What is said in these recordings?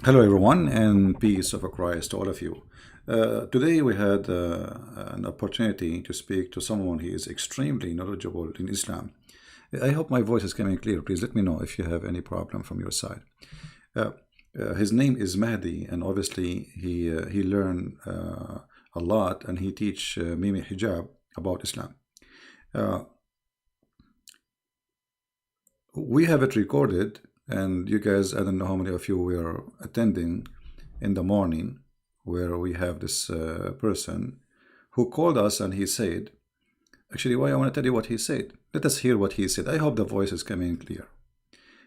Hello, everyone, and peace of Christ to all of you. Today, we had an opportunity to speak to someone who is extremely knowledgeable in Islam. I hope my voice is coming clear. Please let me know if you have any problem from your side. Uh, his name is Mahdi, and obviously, he learned a lot, and he teach Mimi Hijab about Islam. Uh, we have it recorded, and you guys, I don't know how many of you were attending in the morning, where we have this person who called us, and he said, actually, why I want to tell you what he said. Let us hear what he said. I hope the voice is coming clear.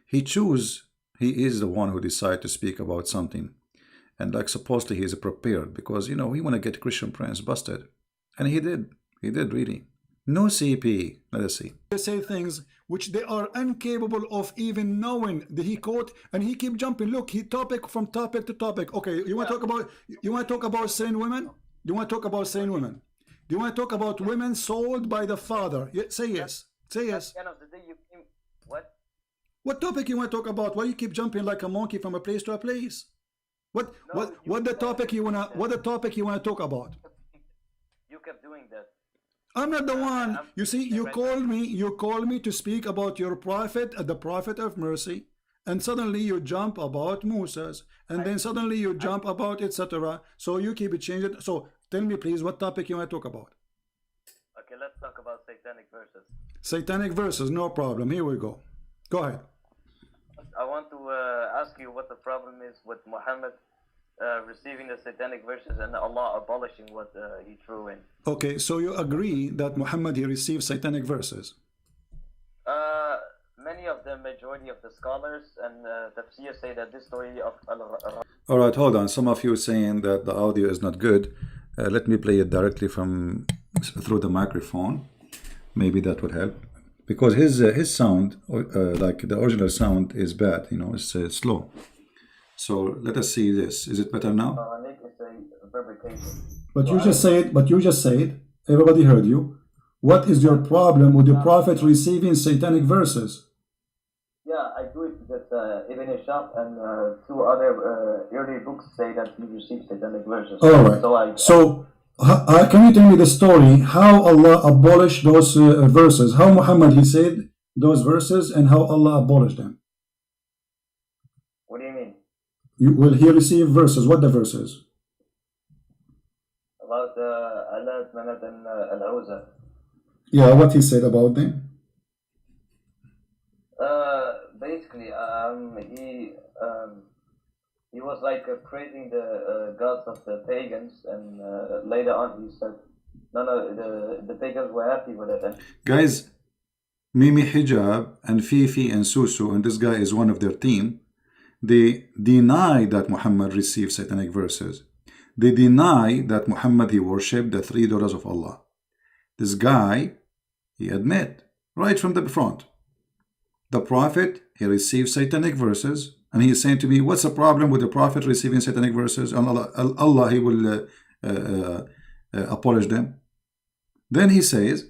He is the one who decided to speak about something, and like supposedly he is prepared because he want to get Christian Prince busted, and he did really. No CP. Let us see. They say things which they are incapable of even knowing. He quote and he keep jumping. Look, he topic from topic to topic. Okay, you want to talk about selling women? You want to talk about selling women? Do you want to talk about women sold by the father? Say yes. Say yes. At the end of the day, you came. What? What topic you want to talk about? Why you keep jumping like a monkey from a place to a place? What No, what the topic you wanna talk about? You kept doing that. I'm not the one. I'm You see, right now. you called me to speak about your prophet, the prophet of mercy, and suddenly you jump about Moses, and then suddenly you jump about etc. So you keep it changing. So tell me, please, what topic you want to talk about? Okay, let's talk about satanic verses. Satanic verses, no problem. Here we go. Go ahead. I want to ask you what the problem is with Muhammad receiving the satanic verses and Allah abolishing what he threw in. Okay, so you agree that Muhammad he received satanic verses? Many of the majority of the scholars and tafsir say that this story of All right, hold on. Some of you saying that the audio is not good. Let me play it directly from through the microphone. Maybe that would help because his sound, like the original sound, is bad. It's slow. So let us see this. Is it better now? Nick is a fabrication. But you just said, everybody heard you. What is your problem with the prophet receiving satanic verses? Yeah, I do it because Ibn Ishaq and two other early books say that he received satanic verses. All right. So can you tell me the story how Allah abolished those verses? How Muhammad he said those verses and how Allah abolished them? What do you mean? Will he receive verses? What the verses? About Allah, Manat, and Al-Awza. Yeah, what he said about them? Basically, he was like praising the gods of the pagans, and later on he said, no, the pagans were happy with it. And Guys, Mimi Hijab and Fifi and Susu, and this guy is one of their team, they deny that Muhammad received satanic verses. They deny that Muhammad he worshipped the three daughters of Allah. This guy, he admit right from the front, the prophet he received satanic verses, and he is saying to me, what's the problem with the prophet receiving satanic verses? And Allah he will abolish them. Then he says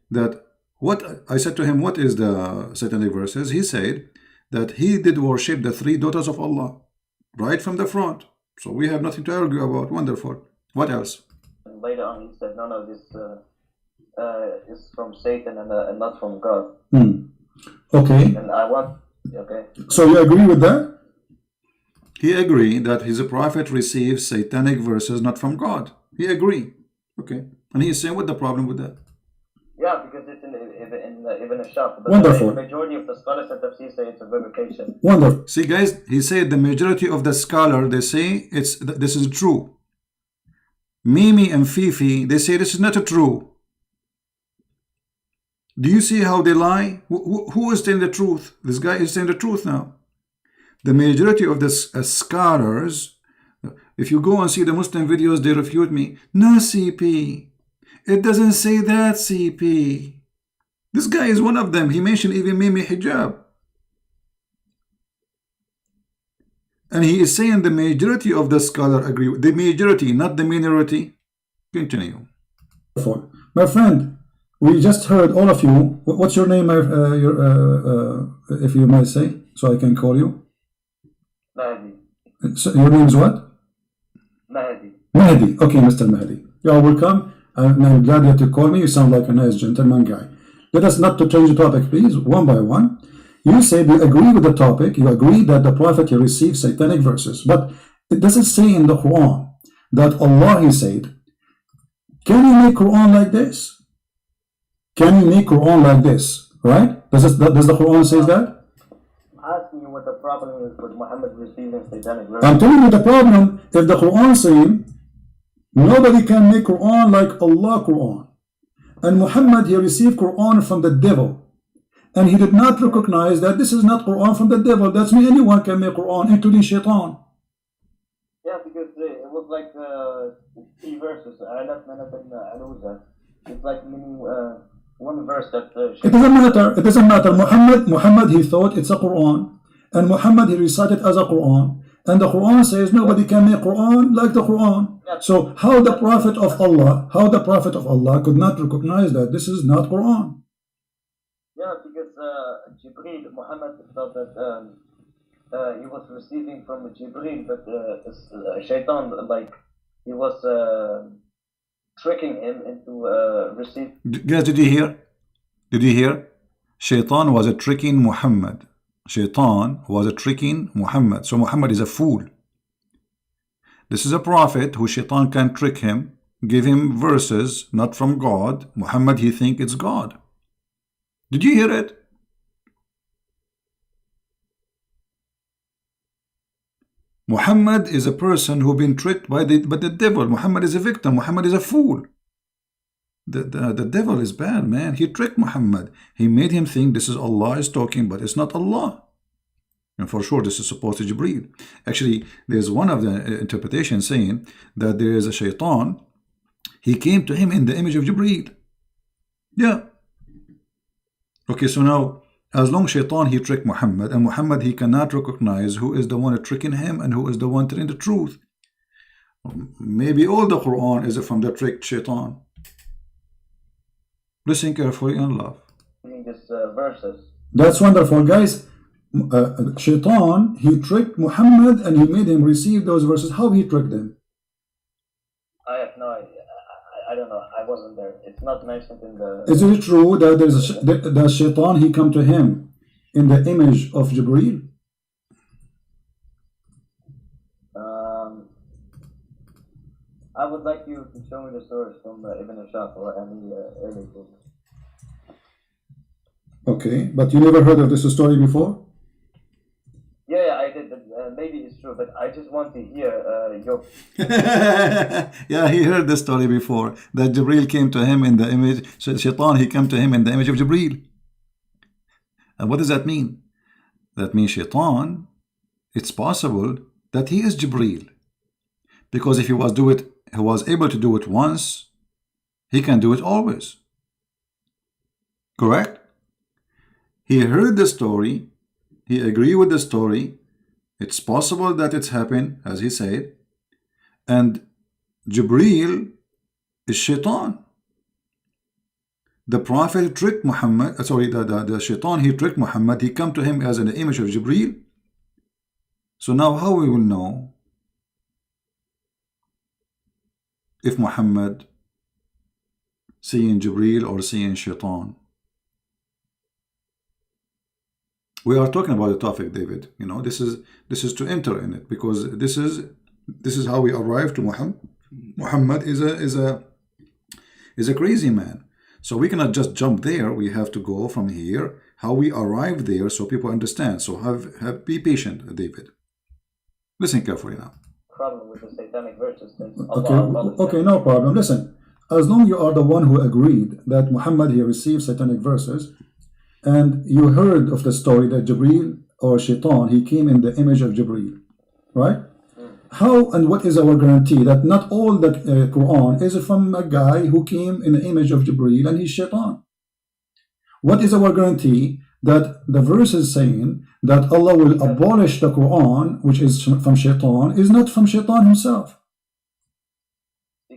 that what I said to him, what is the satanic verses? He said that he did worship the three daughters of Allah right from the front. So we have nothing to argue about. Wonderful. What else? later on he said, no, this is from Satan and not from God. Okay. And I want, okay. So you agree with that? He agreed that his prophet receives satanic verses not from God. He agreed. Okay. And he is saying, what the problem with that? Yeah, because it's in Ibn Ishaq. But Wonderful. the majority of the scholars at Tafsir say it's a fabrication. Wonderful. See, guys, he said the majority of the scholar, they say this is true. Mimi and Fifi, they say this is not true. Do you see how they lie? Who is telling the truth? This guy is telling the truth now. The majority of the scholars, if you go and see the Muslim videos, they refute me. No, CP. It doesn't say that, CP. This guy is one of them. He mentioned even Mimi Hijab. And he is saying the majority of the scholar agree with the majority, not the minority. Continue. My friend, we just heard all of you. What's your name, if you might say, so I can call you? Mahdi. So your name is what? Mahdi. Mahdi. Okay, Mr. Mahdi. You are welcome. I'm glad that you called me. You sound like a nice gentleman guy. Let us not to change the topic, please, one by one. You said you agree with the topic. You agree that the Prophet he received satanic verses. But it doesn't say in the Quran that Allah, he said, can you make Quran like this? Can you make Quran like this? Right? Does the Quran say that? I'm asking you what the problem is with Muhammad receiving satanic verses. I'm telling you the problem. If the Quran saying nobody can make Quran like Allah Quran, and Muhammad he received Quran from the devil, and he did not recognize that this is not Quran from the devil. That's me. Anyone can make Quran, including Shaitan. Yeah, because it was like 3 verses. It's like meaning one verse that. It doesn't matter. It doesn't matter. Muhammad he thought it's a Quran, and Muhammad he recited as a Quran, and the Quran says nobody can make Quran like the Quran. So how the Prophet of Allah could not recognize that this is not Quran? Yeah, because Jibreel, Muhammad thought that he was receiving from Jibreel, but Shaitan, like, he was tricking him into receiving. Guys, did you hear? Did you hear? Shaitan was a tricking Muhammad. Shaitan was a tricking Muhammad. So Muhammad is a fool. This is a prophet who Shaitan can trick him, give him verses not from God. Muhammad, he think it's God. Did you hear it? Muhammad is a person who been tricked by the devil. Muhammad is a victim. Muhammad is a fool. The devil is bad, man. He tricked Muhammad. He made him think this is Allah is talking, but it's not Allah. And for sure, this is supposed to Jibreel. Actually, there's one of the interpretations saying that there is a Shaitan. He came to him in the image of Jibreel. Yeah. Okay, so now, as long as Shaitan, he tricked Muhammad, and Muhammad, he cannot recognize who is the one tricking him and who is the one telling the truth. Maybe all the Quran is from the tricked Shaitan. Listen carefully and love. This verses. That's wonderful, guys. Shaitan, he tricked Muhammad and he made him receive those verses. How he tricked them? I have no idea. I don't know. I wasn't there. It's not mentioned in the. Is it true that that Shaitan he come to him in the image of Jibreel? I would like you to show me the source from Ibn Ashaq or any early book. Okay, but you never heard of this story before? Yeah, I did. Maybe it's true, but I just want to hear your. Yeah, he heard this story before, that Jibreel came to him in the image. Shaitan, he came to him in the image of Jibreel. And what does that mean? That means Shaitan, it's possible that he is Jibreel, because if he was able to do it once, he can do it always. Correct? He heard the story. He agreed with the story. It's possible that it's happened, as he said. And Jibreel is Shaitan. The Prophet tricked Muhammad. The Shaitan, he tricked Muhammad. He come to him as an image of Jibreel. So now how we will know if Muhammad seeing Jibreel or seeing Shaitan? We are talking about the topic, David. You know, this is to enter in it, because this is how we arrive to Muhammad. Muhammad is a crazy man. So we cannot just jump there. We have to go from here, how we arrive there, so people understand. So be patient, David. Listen carefully now. Problem with the satanic verses. Okay, no problem. Listen, as long you are the one who agreed that Muhammad he received satanic verses, and you heard of the story that Jibreel or Shaitan, he came in the image of Jibreel, right? How and what is our guarantee that not all the Quran is from a guy who came in the image of Jibreel and he's Shaitan? What is our guarantee that the verse is saying that Allah will abolish the Quran, which is from Shaitan, is not from Shaitan himself?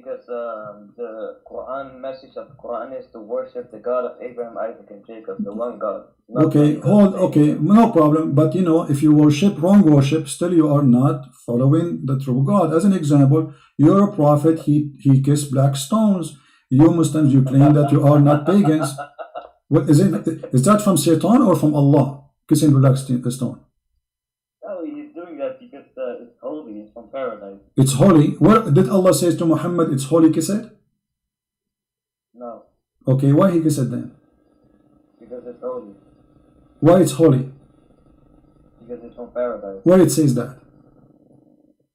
because the Quran message of the Quran is to worship the God of Abraham, Isaac, and Jacob, the one God. not Okay, many gods. okay, no problem. But you know, if you worship wrong worship, still you are not following the true God. As an example, you're a prophet, he kissed black stones. You Muslims, you claim that you are not pagans. What is it? Is that from Satan or from Allah? Kissing black stone. No, he's doing that because it's holy, it's from paradise. It's holy. What did Allah say to Muhammad? It's holy, kiss it? No, Okay, why he kiss it then? because it's holy, Why it's holy? because it's from paradise. Where it says that?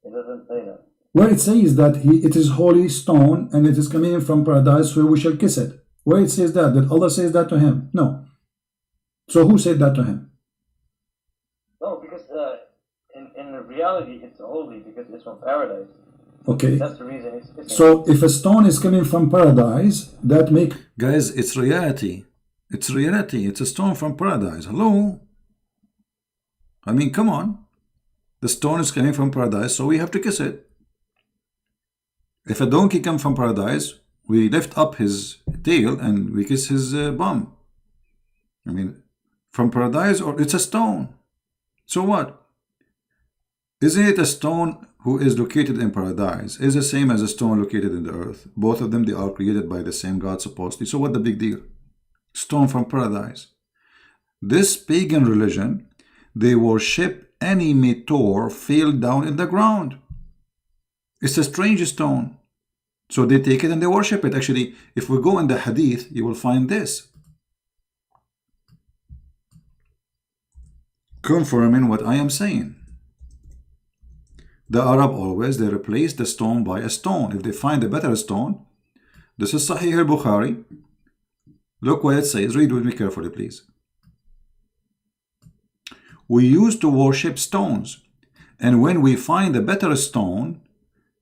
It doesn't say that. Where it says that it is holy stone and it is coming from paradise, so we shall kiss it. Where it says that? Did Allah says that to him? No. So who said that to him? No, because in reality it's holy because it's from paradise. Okay. That's the reason it's kissing. So if a stone is coming from paradise, that make Guys, it's reality. It's reality. It's a stone from paradise. Hello? I mean, come on. The stone is coming from paradise, so we have to kiss it. If a donkey comes from paradise, we lift up his tail and we kiss his bum. I mean, from paradise, or it's a stone. So what? Isn't it a stone who is located in paradise is the same as a stone located in the earth? Both of them, they are created by the same God supposedly. So what the big deal? Stone from paradise. This pagan religion, they worship any meteor fell down in the ground. It's a strange stone. So they take it and they worship it. Actually, if we go in the hadith, you will find this. Confirming what I am saying. The Arab always, they replace the stone by a stone. If they find a better stone, this is Sahih al-Bukhari. Look what it says. Read with me carefully, please. We used to worship stones, and when we find a better stone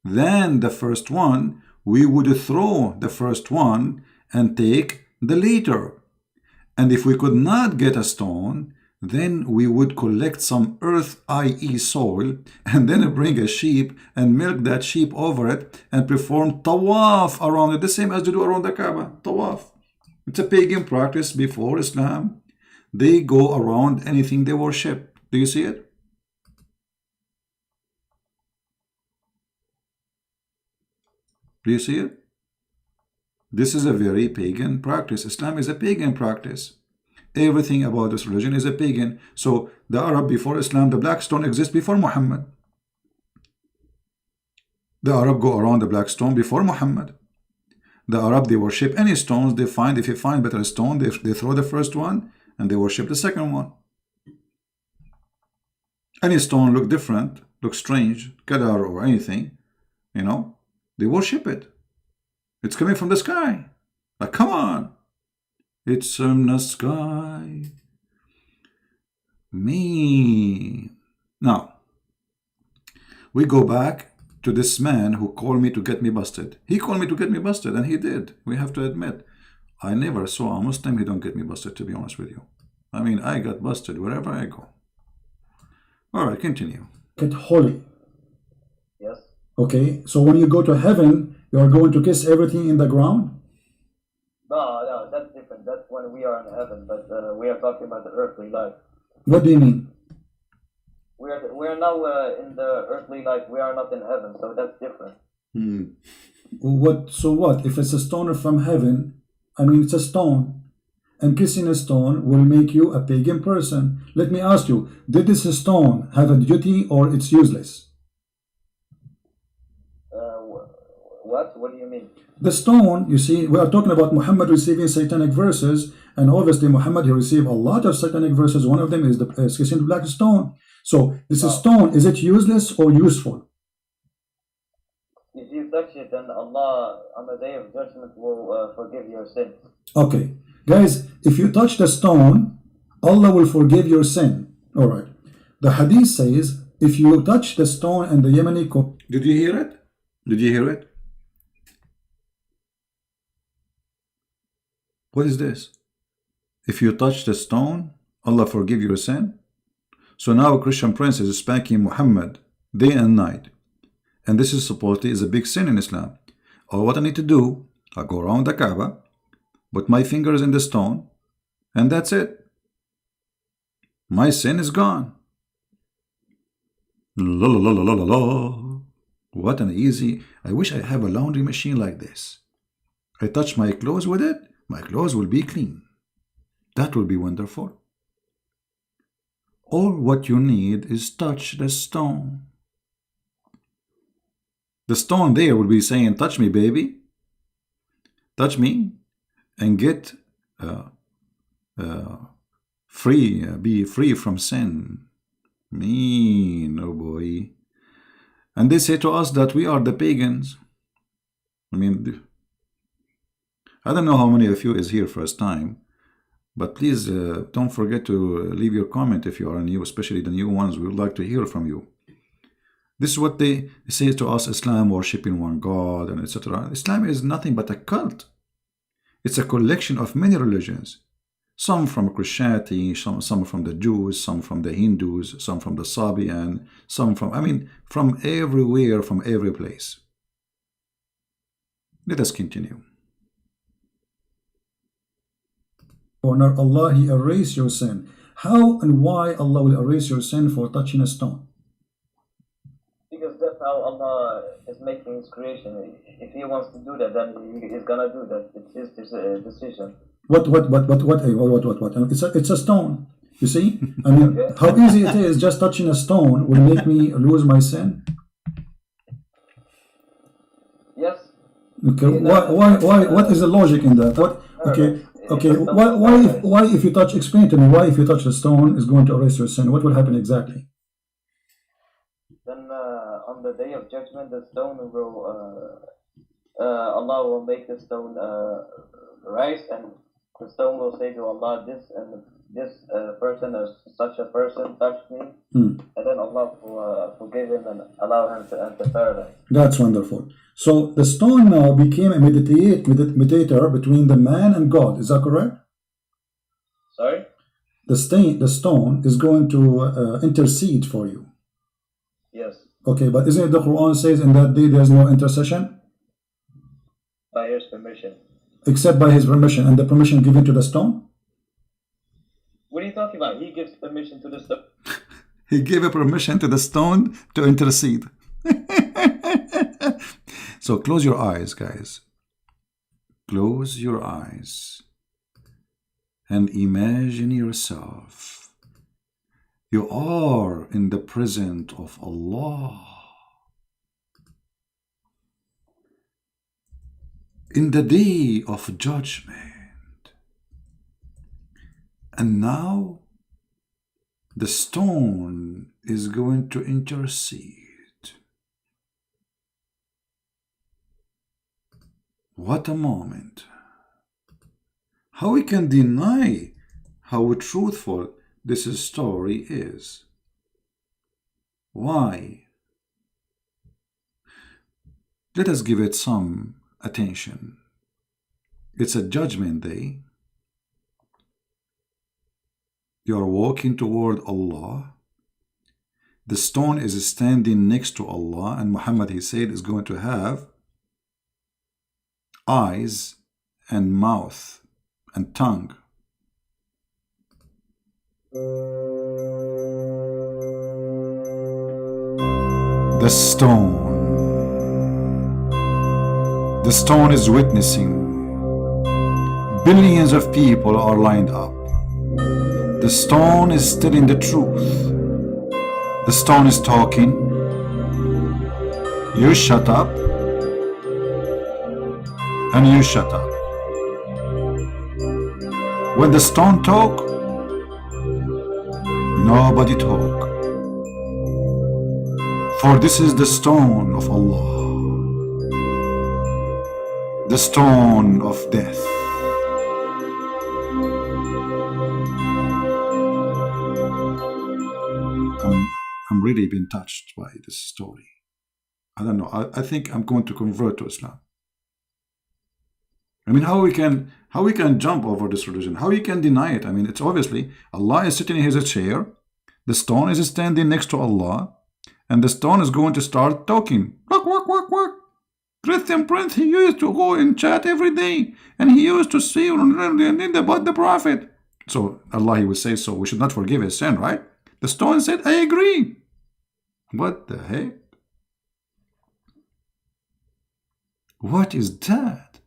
than the first one, we would throw the first one and take the later. And if we could not get a stone, then we would collect some earth, i.e. soil, and then bring a sheep and milk that sheep over it and perform tawaf around it, the same as they do around the Kaaba, tawaf. It's a pagan practice before Islam. They go around anything they worship. Do you see it? Do you see it? This is a very pagan practice. Islam is a pagan practice. Everything about this religion is a pagan. So the Arab before Islam, the black stone exists before Muhammad. The Arab go around the black stone before Muhammad. The Arab, they worship any stones they find. If they find better stone, they throw the first one and they worship the second one. Any stone look different, look strange, Kadar or anything, you know, they worship it. It's coming from the sky. Like, come on. It's from the sky. Me. Now, we go back to this man who called me to get me busted. He called me to get me busted, and he did. We have to admit. I never saw a Muslim who don't get me busted, to be honest with you. I mean, I got busted wherever I go. All right, continue. it holy. Yes. Okay, so when you go to heaven, you are going to kiss everything in the ground? No, that's different. That's when we are in heaven, but we are talking about the earthly life. What do you mean? We're now in the earthly life. We are not in heaven, so that's different. What? So what? If it's a stone from heaven, I mean it's a stone, and kissing a stone will make you a pagan person. Let me ask you, did this stone have a duty or it's useless? What? What do you mean? The stone, you see, we are talking about Muhammad receiving satanic verses, and obviously Muhammad, he received a lot of satanic verses. One of them is the kissing the black stone. So this stone, is it useless or useful? If you touch it, then Allah on the day of judgment will forgive your sins. Okay, guys, if you touch the stone, Allah will forgive your sin. All right. The hadith says, if you touch the stone and the Yemeni Did you hear it? Did you hear it? What is this? If you touch the stone, Allah forgive your sin? So now a Christian prince is spanking Muhammad day and night. And this is supposedly is a big sin in Islam. All what I need to do, I go around the Kaaba, put my fingers in the stone, and that's it. My sin is gone. La la la la la la. What an easy. I wish I have a laundry machine like this. I touch my clothes with it, my clothes will be clean. That will be wonderful. All what you need is touch the stone. The stone there will be saying, touch me, baby. Touch me and get free, be free from sin. Mean, oh boy. And they say to us that we are the pagans. I mean, I don't know how many of you is here first time, but please don't forget to leave your comment if you are new, especially the new ones. We would like to hear from you. This is what they say to us: Islam, worshiping one God, and etc. Islam is nothing but a cult. It's a collection of many religions. Some from Christianity, some from the Jews, some from the Hindus, some from the Sabian, some from, I mean, from everywhere, from every place. Let us continue. Honor Allah, He erase your sin. How and why Allah will erase your sin for touching a stone? Because that's how Allah is making His creation. If He wants to do that, then He's gonna do that. It's His decision. What? It's a stone. You see? I mean, how easy it is, just touching a stone will make me lose my sin? Yes. Okay, why, what is the logic in that? What, okay, why if you touch, explain to me, why if you touch the stone is going to erase your sin? What will happen exactly? Then on the day of judgment, the stone will, Allah will make the stone rise, and the stone will say to Allah, this person or such a person touched me, and then Allah will forgive him and allow him to enter paradise. That's wonderful. So the stone now became a mediator between the man and God. Is that correct? Sorry? The stone is going to intercede for you. Yes. Okay, but isn't it the Quran says in that day there's no intercession? By His permission. Except by His permission, and the permission given to the stone? What are you talking about? He gives permission to the stone. He gave a permission to the stone to intercede. So close your eyes, guys. Close your eyes and imagine yourself. You are in the presence of Allah. In the day of judgment. And now the stone is going to intercede. What a moment. How we can deny how truthful this story is? Why? Let us give it some attention. It's a judgment day. You are walking toward Allah. The stone is standing next to Allah, and Muhammad, he said, is going to have eyes and mouth and tongue. The stone is witnessing. Billions of people are lined up. The stone is telling the truth. The stone is talking. You shut up. And you shut up. When the stone talk, nobody talk. For this is the stone of Allah, the stone of death. I'm really been touched by this story. I don't know. I think I'm going to convert to Islam. I mean, how we can jump over this religion? How you can deny it? I mean, it's obviously Allah is sitting in His chair, the stone is standing next to Allah, and the stone is going to start talking. Quack, quack, quack, quack. Muslim prince, he used to go and chat every day, and he used to see about the Prophet. So Allah, he will say, so we should not forgive his sin, right? The stone said, I agree. What the heck? What is that?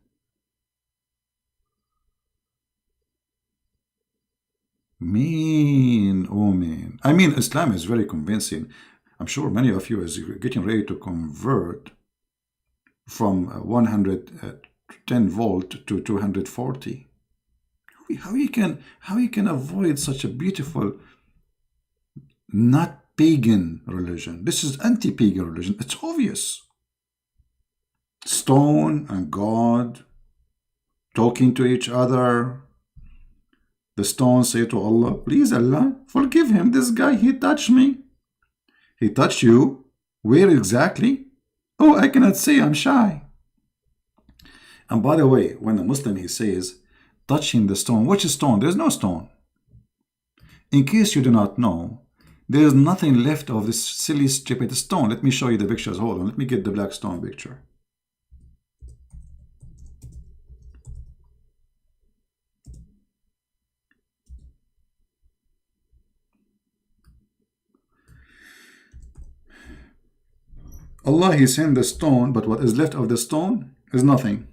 Mean, oh man. I mean, Islam is very convincing. I'm sure many of you is getting ready to convert from 110 volt to 240. How you can avoid such a beautiful, not pagan religion? This is anti-pagan religion. It's obvious. Stone and God talking to each other. The stone say to Allah, please Allah, forgive him. This guy, he touched me. He touched you? Where exactly? Oh, I cannot say, I'm shy. And by the way, when a Muslim, he says, touching the stone, which stone? There's no stone. In case you do not know, there is nothing left of this silly, stupid stone. Let me show you the pictures. Hold on, let me get the black stone picture. Allah, he sent the stone, but what is left of the stone is nothing.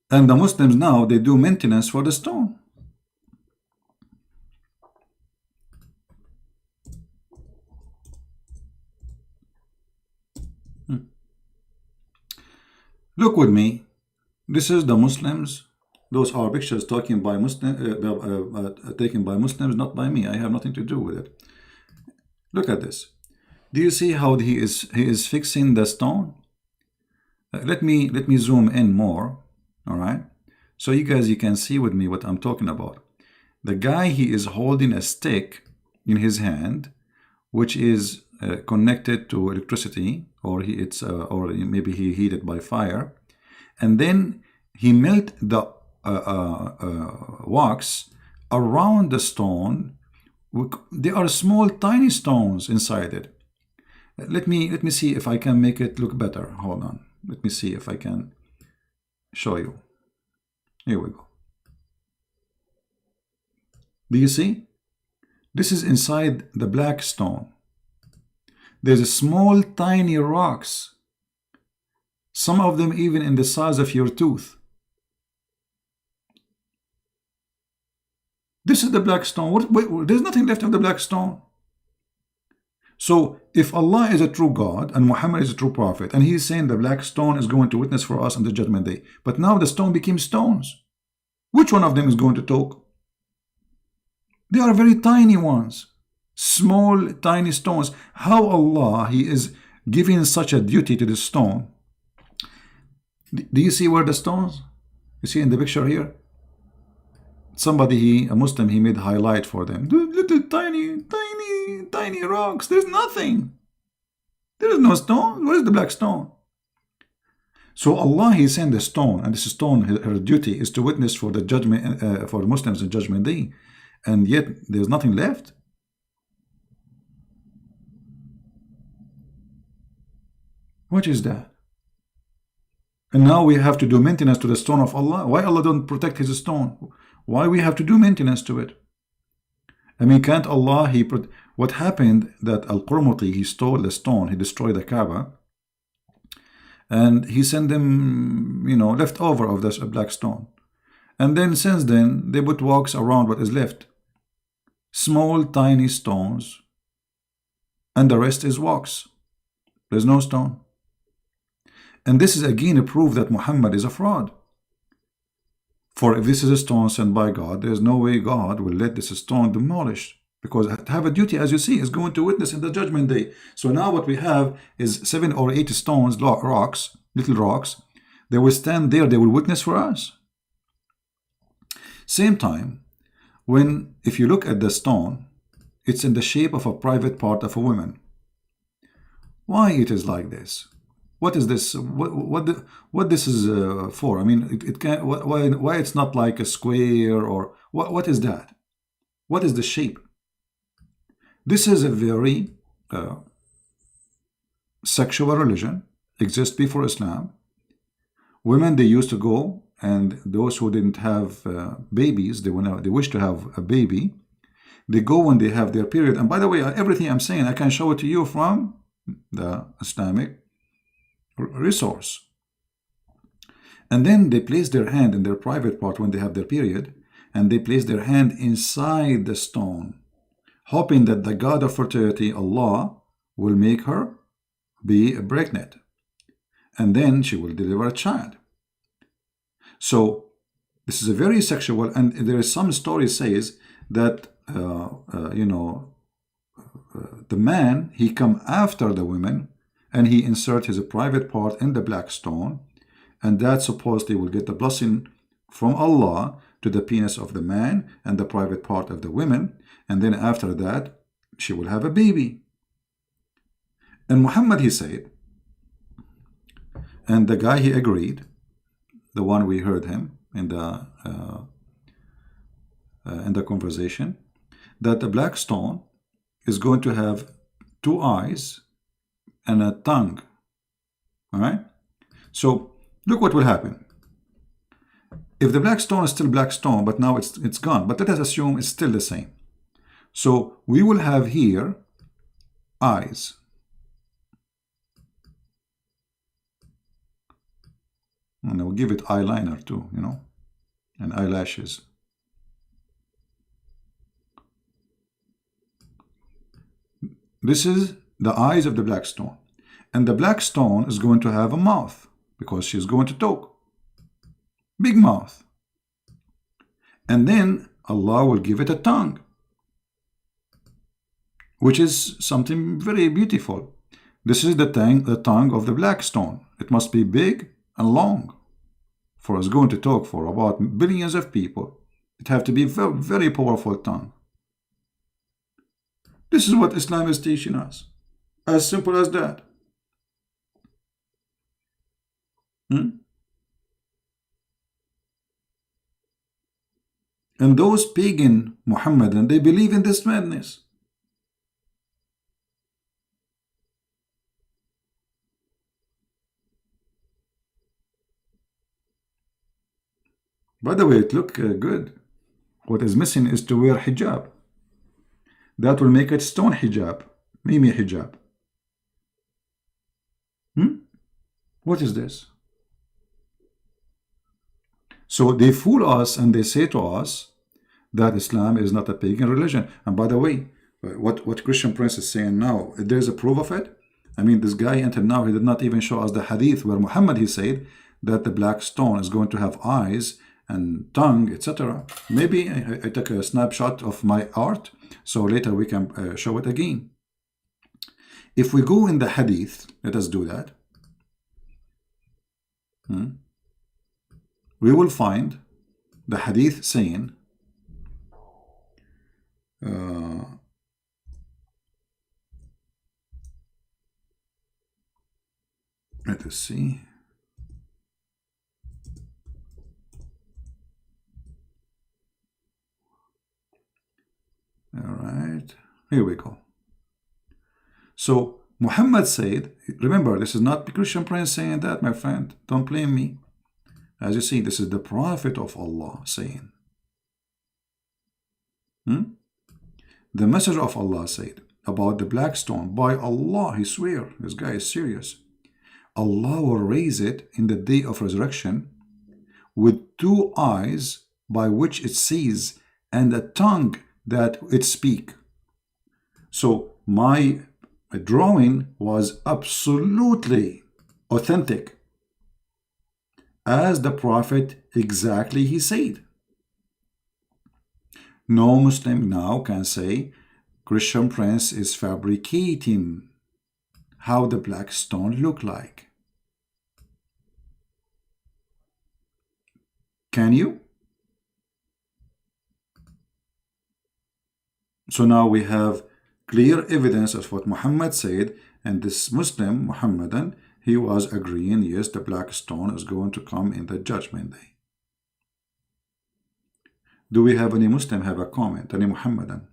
And the Muslims now, they do maintenance for the stone. Look with me. This is the Muslims. Those are pictures taken by Muslims, not by me. I have nothing to do with it. Look at this. Do you see how he is fixing the stone? Let me zoom in more. All right. So you guys, you can see with me what I'm talking about. The guy, he is holding a stick in his hand, which is connected to electricity, or maybe he heated by fire, and then he melt the wax around the stone. There are small, tiny stones inside it. Let me see if I can make it look better. Hold on. Let me see if I can show you. Here we go. Do you see? This is inside the black stone. There's a small, tiny rocks. Some of them even in the size of your tooth. This is the black stone. There's nothing left of the black stone. So if Allah is a true God and Muhammad is a true prophet, and he's saying the black stone is going to witness for us on the judgment day, but now the stone became stones, which one of them is going to talk? They are very tiny ones, small, tiny stones. How Allah, he is giving such a duty to the stone? Do you see where the stones? You see in the picture here? Somebody, a Muslim, he made highlight for them. The little tiny rocks. There's nothing. There is no stone. Where is the black stone? So Allah, he sent the stone, and this stone, her duty is to witness for the judgment, for the Muslims in Judgment Day, and yet there's nothing left. What is that? And now we have to do maintenance to the stone of Allah. Why Allah don't protect his stone? Why we have to do maintenance to it? I mean, can't Allah, what happened that Al-Qurmuti, he stole the stone, he destroyed the Kaaba, and he sent them, leftover of this black stone. And then since then, they put wax around what is left. Small, tiny stones, and the rest is wax. There's no stone. And this is again a proof that Muhammad is a fraud. For if this is a stone sent by God, there is no way God will let this stone demolished, because have a duty, as you see, is going to witness in the judgment day. So now what we have is 7 or 8 stones, rocks, little rocks. They will stand there, they will witness for us. Same time, if you look at the stone, it's in the shape of a private part of a woman. Why it is like this? What is this? What this is for? I mean, it can. Why it's not like a square, or what is that? What is the shape? This is a very sexual religion exists before Islam. Women, they used to go, and those who didn't have babies, they wish to have a baby, they go when they have their period. And by the way, everything I'm saying, I can show it to you from the Islamic resource. And then they place their hand in their private part when they have their period, and they place their hand inside the stone, hoping that the God of fertility, Allah, will make her be pregnant, and then she will deliver a child. So this is a very sexual, and there is some story says that the man, he come after the women, and he insert his private part in the black stone, and that supposedly will get the blessing from Allah to the penis of the man and the private part of the women, and then after that she will have a baby. And Muhammad, he said, and the guy, he agreed, the one we heard him in the conversation, that the black stone is going to have 2 eyes and a tongue. All right? So look what will happen. If the black stone is still black stone, but now it's gone, but let us assume it's still the same. So we will have here eyes. And I will give it eyeliner too, and eyelashes. This is the eyes of the black stone. And the black stone is going to have a mouth, because she's going to talk. Big mouth. And then Allah will give it a tongue, which is something very beautiful. This is the tongue of the black stone. It must be big and long, for it's going to talk for about billions of people. It have to be very, very powerful tongue. This is what Islam is teaching us. As simple as that. And those pagan Muhammadan, they believe in this madness. By the way, it look good. What is missing is to wear hijab. That will make it stone hijab, Mimi hijab. What is this? So they fool us, and they say to us that Islam is not a pagan religion. And by the way, what Christian Prince is saying now, there's a proof of it. I mean, this guy until now, he did not even show us the hadith where Muhammad, he said that the black stone is going to have eyes and tongue, etc. Maybe I took a snapshot of my art, so later we can show it again. If we go in the hadith, let us do that. We will find the hadith saying, let us see. All right, here we go. So Muhammad said, remember, this is not Christian Prince saying that, my friend. Don't blame me. As you see, this is the Prophet of Allah saying. The Messenger of Allah said about the black stone, by Allah, he swear, this guy is serious. Allah will raise it in the day of resurrection with 2 eyes by which it sees and a tongue that it speak. So my drawing was absolutely authentic, as the Prophet exactly he said. No Muslim now can say Christian Prince is fabricating how the black stone look like. Can you? So now we have clear evidence of what Muhammad said, and this Muslim, Muhammadan, he was agreeing, yes, the black stone is going to come in the judgment day. Do we have any Muslim have a comment, any Muhammadan?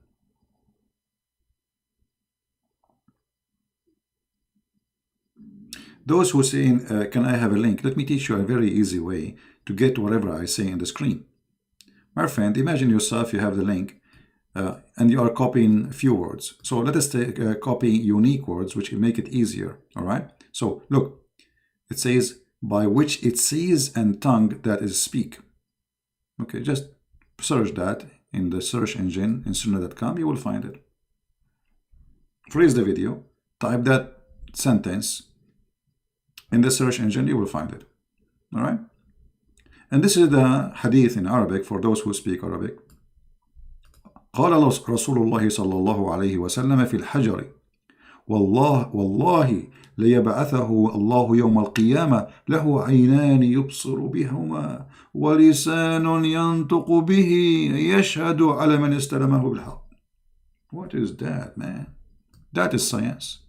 Those who say, can I have a link? Let me teach you a very easy way to get whatever I say in the screen. My friend, imagine yourself, you have the link, and you are copying a few words. So let us copy unique words, which will make it easier, all right? So look, it says, by which it sees and tongue that is speak. Okay, just search that in the search engine in sunnah.com, you will find it. Freeze the video, type that sentence in the search engine, you will find it, all right? And this is the hadith in Arabic for those who speak Arabic. قال رسول الله صلى الله عليه وسلم في الحجر والله ليبعثه الله يوم القيامة له عينان يبصر بهما ولسان ينطق به يشهد على من استلمه بالحق. What is that, man? That is science.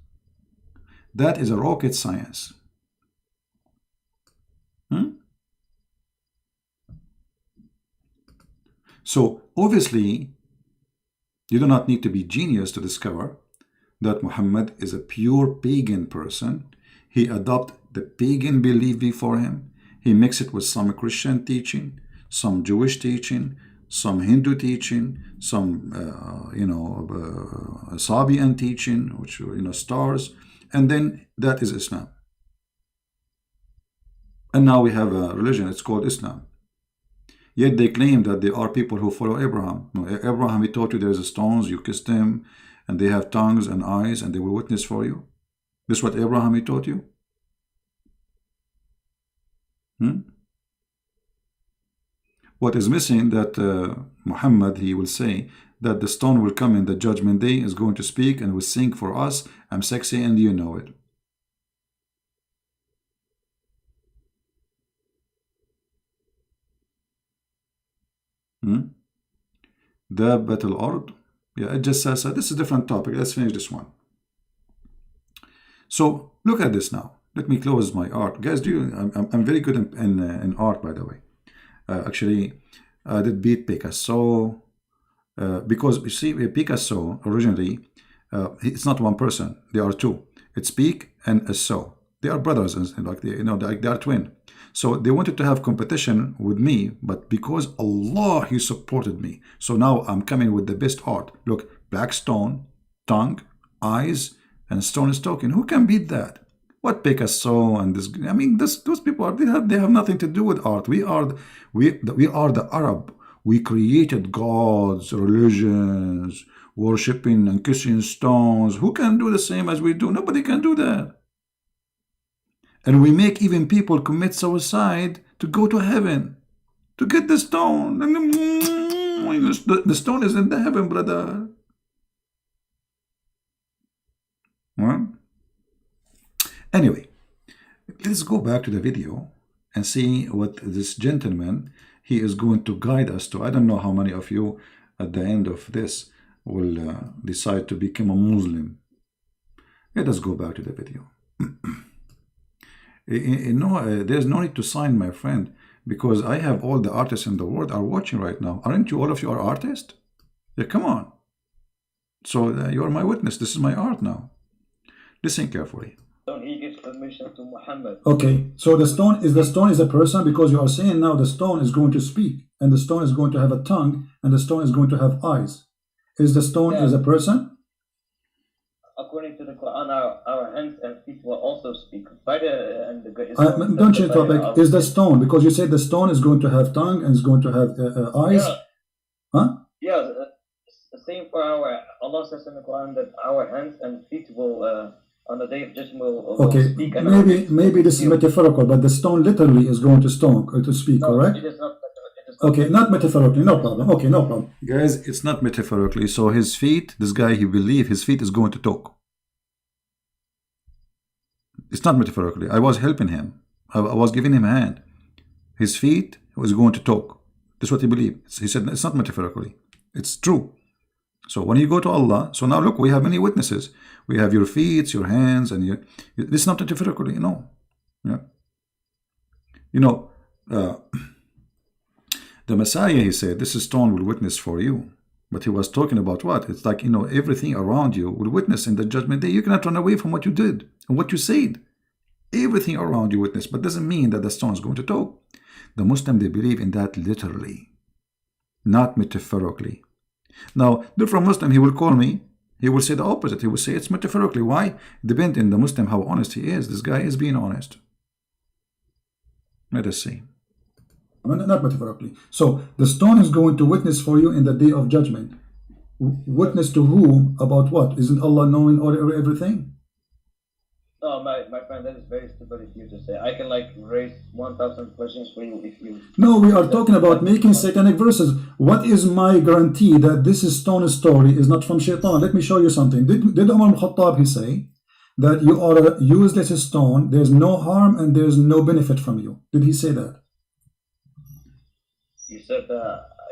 That is a rocket science. So obviously, you do not need to be genius to discover that Muhammad is a pure pagan person. He adopted the pagan belief before him. He mixed it with some Christian teaching, some Jewish teaching, some Hindu teaching, some Sabian teaching, which stars, and then that is Islam. And now we have a religion, it's called Islam. Yet they claim that they are people who follow Abraham. No, Abraham, he taught you there's stones, you kiss them, and they have tongues and eyes, and they will witness for you. This is what Abraham, he taught you? What is missing that Muhammad, he will say that the stone will come in the judgment day, is going to speak and will sing for us, I'm sexy and you know it. دابة الأرض. Yeah, it just says this is a different topic. Let's finish this one. So look at this now. Let me close my art, guys. I'm very good in art, by the way. Actually, I did beat Picasso because you see, Picasso originally, it's not one person. There are two. It's Pic and Asso. They are brothers, and like they are twin. So they wanted to have competition with me, but because Allah, He supported me. So now I'm coming with the best art. Look, black stone, tongue, eyes, and stone is talking. Who can beat that? What Picasso and this? I mean, those people are, they have nothing to do with art. We are the Arab. We created gods, religions, worshipping and kissing stones. Who can do the same as we do? Nobody can do that. And we make even people commit suicide to go to heaven, to get the stone. The stone is in the heaven, brother. Well, anyway, let's go back to the video and see what this gentleman, he is going to guide us to. I don't know how many of you at the end of this will decide to become a Muslim. Let us go back to the video. There's no need to sign, my friend, because I have all the artists in the world are watching right now. Aren't you, all of you are artists? Yeah, come on. So you are my witness. This is my art now. Listen carefully. He gives permission to Muhammad. Okay, so the stone is a person, because you are saying now the stone is going to speak, and the stone is going to have a tongue, and the stone is going to have eyes. Is the stone is a person? According to the Quran, our hands and feet will also speak. Don't change topic. Is the stone, because you said the stone is going to have tongue and is going to have eyes? Yeah. Huh? Yeah, same for Allah says in the Quran that our hands and feet will, on the day of judgment, will speak. And maybe this is metaphorical, but the stone literally is going to speak, no, correct? It is not. Okay, not metaphorically, no problem. Okay, no problem. Guys, it's not metaphorically. So his feet, this guy, he believes his feet is going to talk. It's not metaphorically. I was helping him. I was giving him a hand. His feet was going to talk. That's what he believed. He said it's not metaphorically. It's true. So when you go to Allah, so now look, we have many witnesses. We have your feet, your hands, and this is not metaphorically, no. Yeah. The Messiah, he said, this stone will witness for you. But he was talking about what? It's like, everything around you will witness in the judgment day. You cannot run away from what you did and what you said. Everything around you witness, but doesn't mean that the stone is going to talk. The Muslim, they believe in that literally, not metaphorically. Now, different Muslim, he will call me, he will say the opposite. He will say it's metaphorically. Why? Depending on the Muslim, how honest he is. This guy is being honest. Let us see. Not metaphorically. So the stone is going to witness for you in the day of judgment. Witness to whom? About what? Isn't Allah knowing everything? No, my friend, that is very stupid of you to say. I can like raise 1,000 questions for you if you. No, we are talking about making satanic verses. What is my guarantee that this stone story is not from Shaitan? Let me show you something. Did Umar al-Khattab, he say that you are a useless stone, there's no harm and there's no benefit from you? Did he say that? You said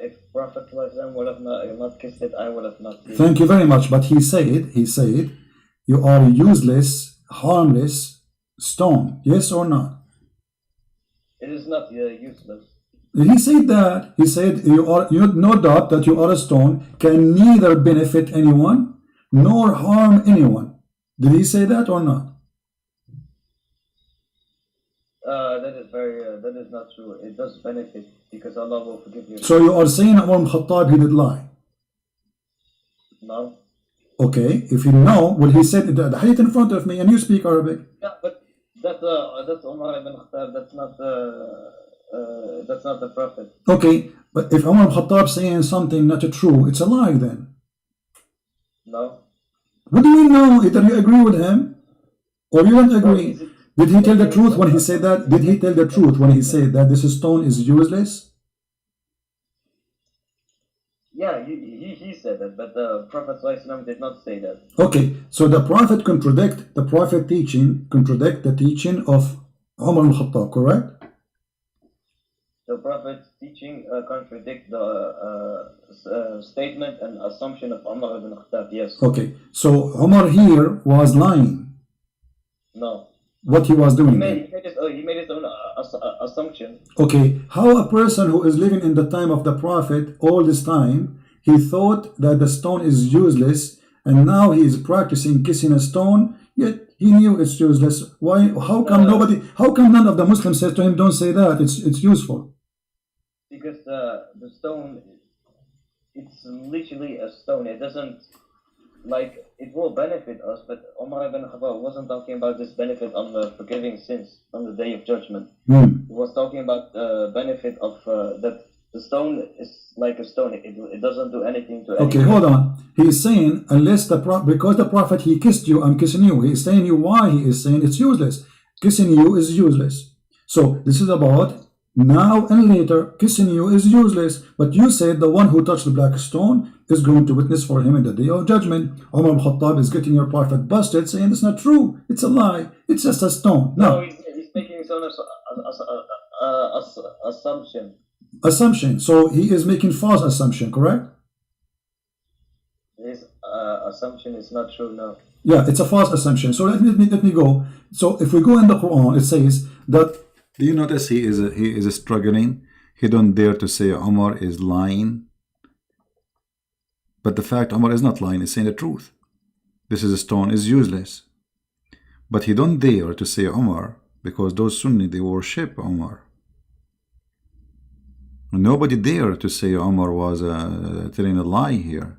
if Prophet would have not kissed it, I would have not. Thank you very much. But he said, you are a useless, harmless stone. Yes or not? It is not useless. He said that. He said you no doubt that you are a stone, can neither benefit anyone nor harm anyone. Did he say that or not? That is not true. It does benefit because Allah will forgive you. So you are saying Umar al-Khattab, he did lie? No. Okay, if you know, well, he said the hadith in front of me and you speak Arabic. Yeah, but that's Umar ibn Khattab. That's not the Prophet. Okay, but if Umar al-Khattab saying something not true, it's a lie then. No. What do you know? Either you agree with him or you don't agree. Did he tell the truth when he said that? Did he tell the truth when he said that this stone is useless? Yeah, he said that, but the Prophet ﷺ did not say that. Okay, so the Prophet contradict the teaching of Umar al-Khattab, correct? The Prophet's teaching contradict the statement and assumption of Umar ibn Khattab, yes. Okay, so Umar here was lying. No. What he was doing? He made his own assumption. Okay, how a person who is living in the time of the Prophet all this time, he thought that the stone is useless, and now he is practicing kissing a stone, yet he knew it's useless. Why? How come none of the Muslims said to him, don't say that, it's useful? Because the stone, it's literally a stone. It doesn't, like, it will benefit us, but Umar ibn Khattab wasn't talking about this benefit on the forgiving sins on the day of judgment. He was talking about the benefit of that the stone is like a stone. It doesn't do anything to anyone. Okay, hold on. He is saying, because the Prophet, he kissed you, I'm kissing you. He is saying you why he is saying it's useless. Kissing you is useless. So this is about now and later, kissing you is useless. But you said the one who touched the black stone is going to witness for him in the day of judgment. Umar al-Khattab is getting your Prophet busted, saying it's not true. It's a lie. It's just a stone. No, he's making his own assumption. Assumption. So he is making false assumption, correct? His assumption is not true, no. Yeah, it's a false assumption. So let me go. So if we go in the Quran, it says that. Do you notice he is struggling? He don't dare to say Umar is lying. But the fact Umar is not lying, is saying the truth. This is a stone is useless. But he don't dare to say Umar because those Sunni, they worship Umar. Nobody dare to say Umar was telling a lie here.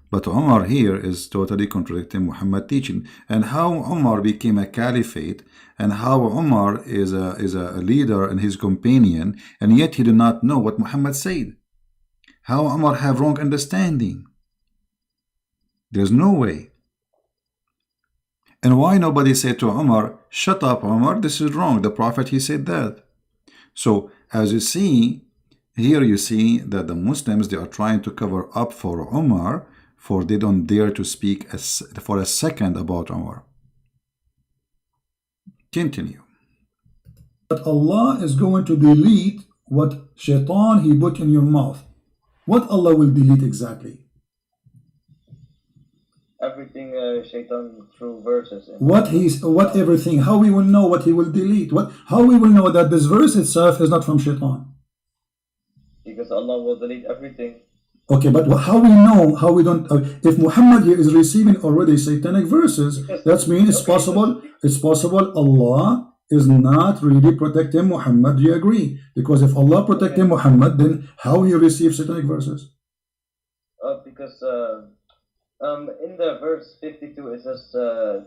But Umar here is totally contradicting Muhammad's teaching. And how Umar became a caliphate, and how Umar is a leader and his companion, and yet he did not know what Muhammad said. How Umar have wrong understanding. There's no way. And why nobody said to Umar, shut up Umar, this is wrong. The Prophet, he said that. So as you see, here you see that the Muslims, they are trying to cover up for Umar, for they don't dare to speak for a second about Umar. Continue. But Allah is going to delete what Shaitan he put in your mouth. What Allah will delete exactly? Everything Shaitan through verses. What everything? How we will know what he will delete? How we will know that this verse itself is not from Shaitan? Because Allah will delete everything. Okay, but how we know, how we don't, if Muhammad here is receiving already satanic verses, that means it's possible Allah is not really protecting Muhammad. Do you agree? Because if Allah protecting Muhammad, then how he receives satanic verses? Because in the verse 52 it says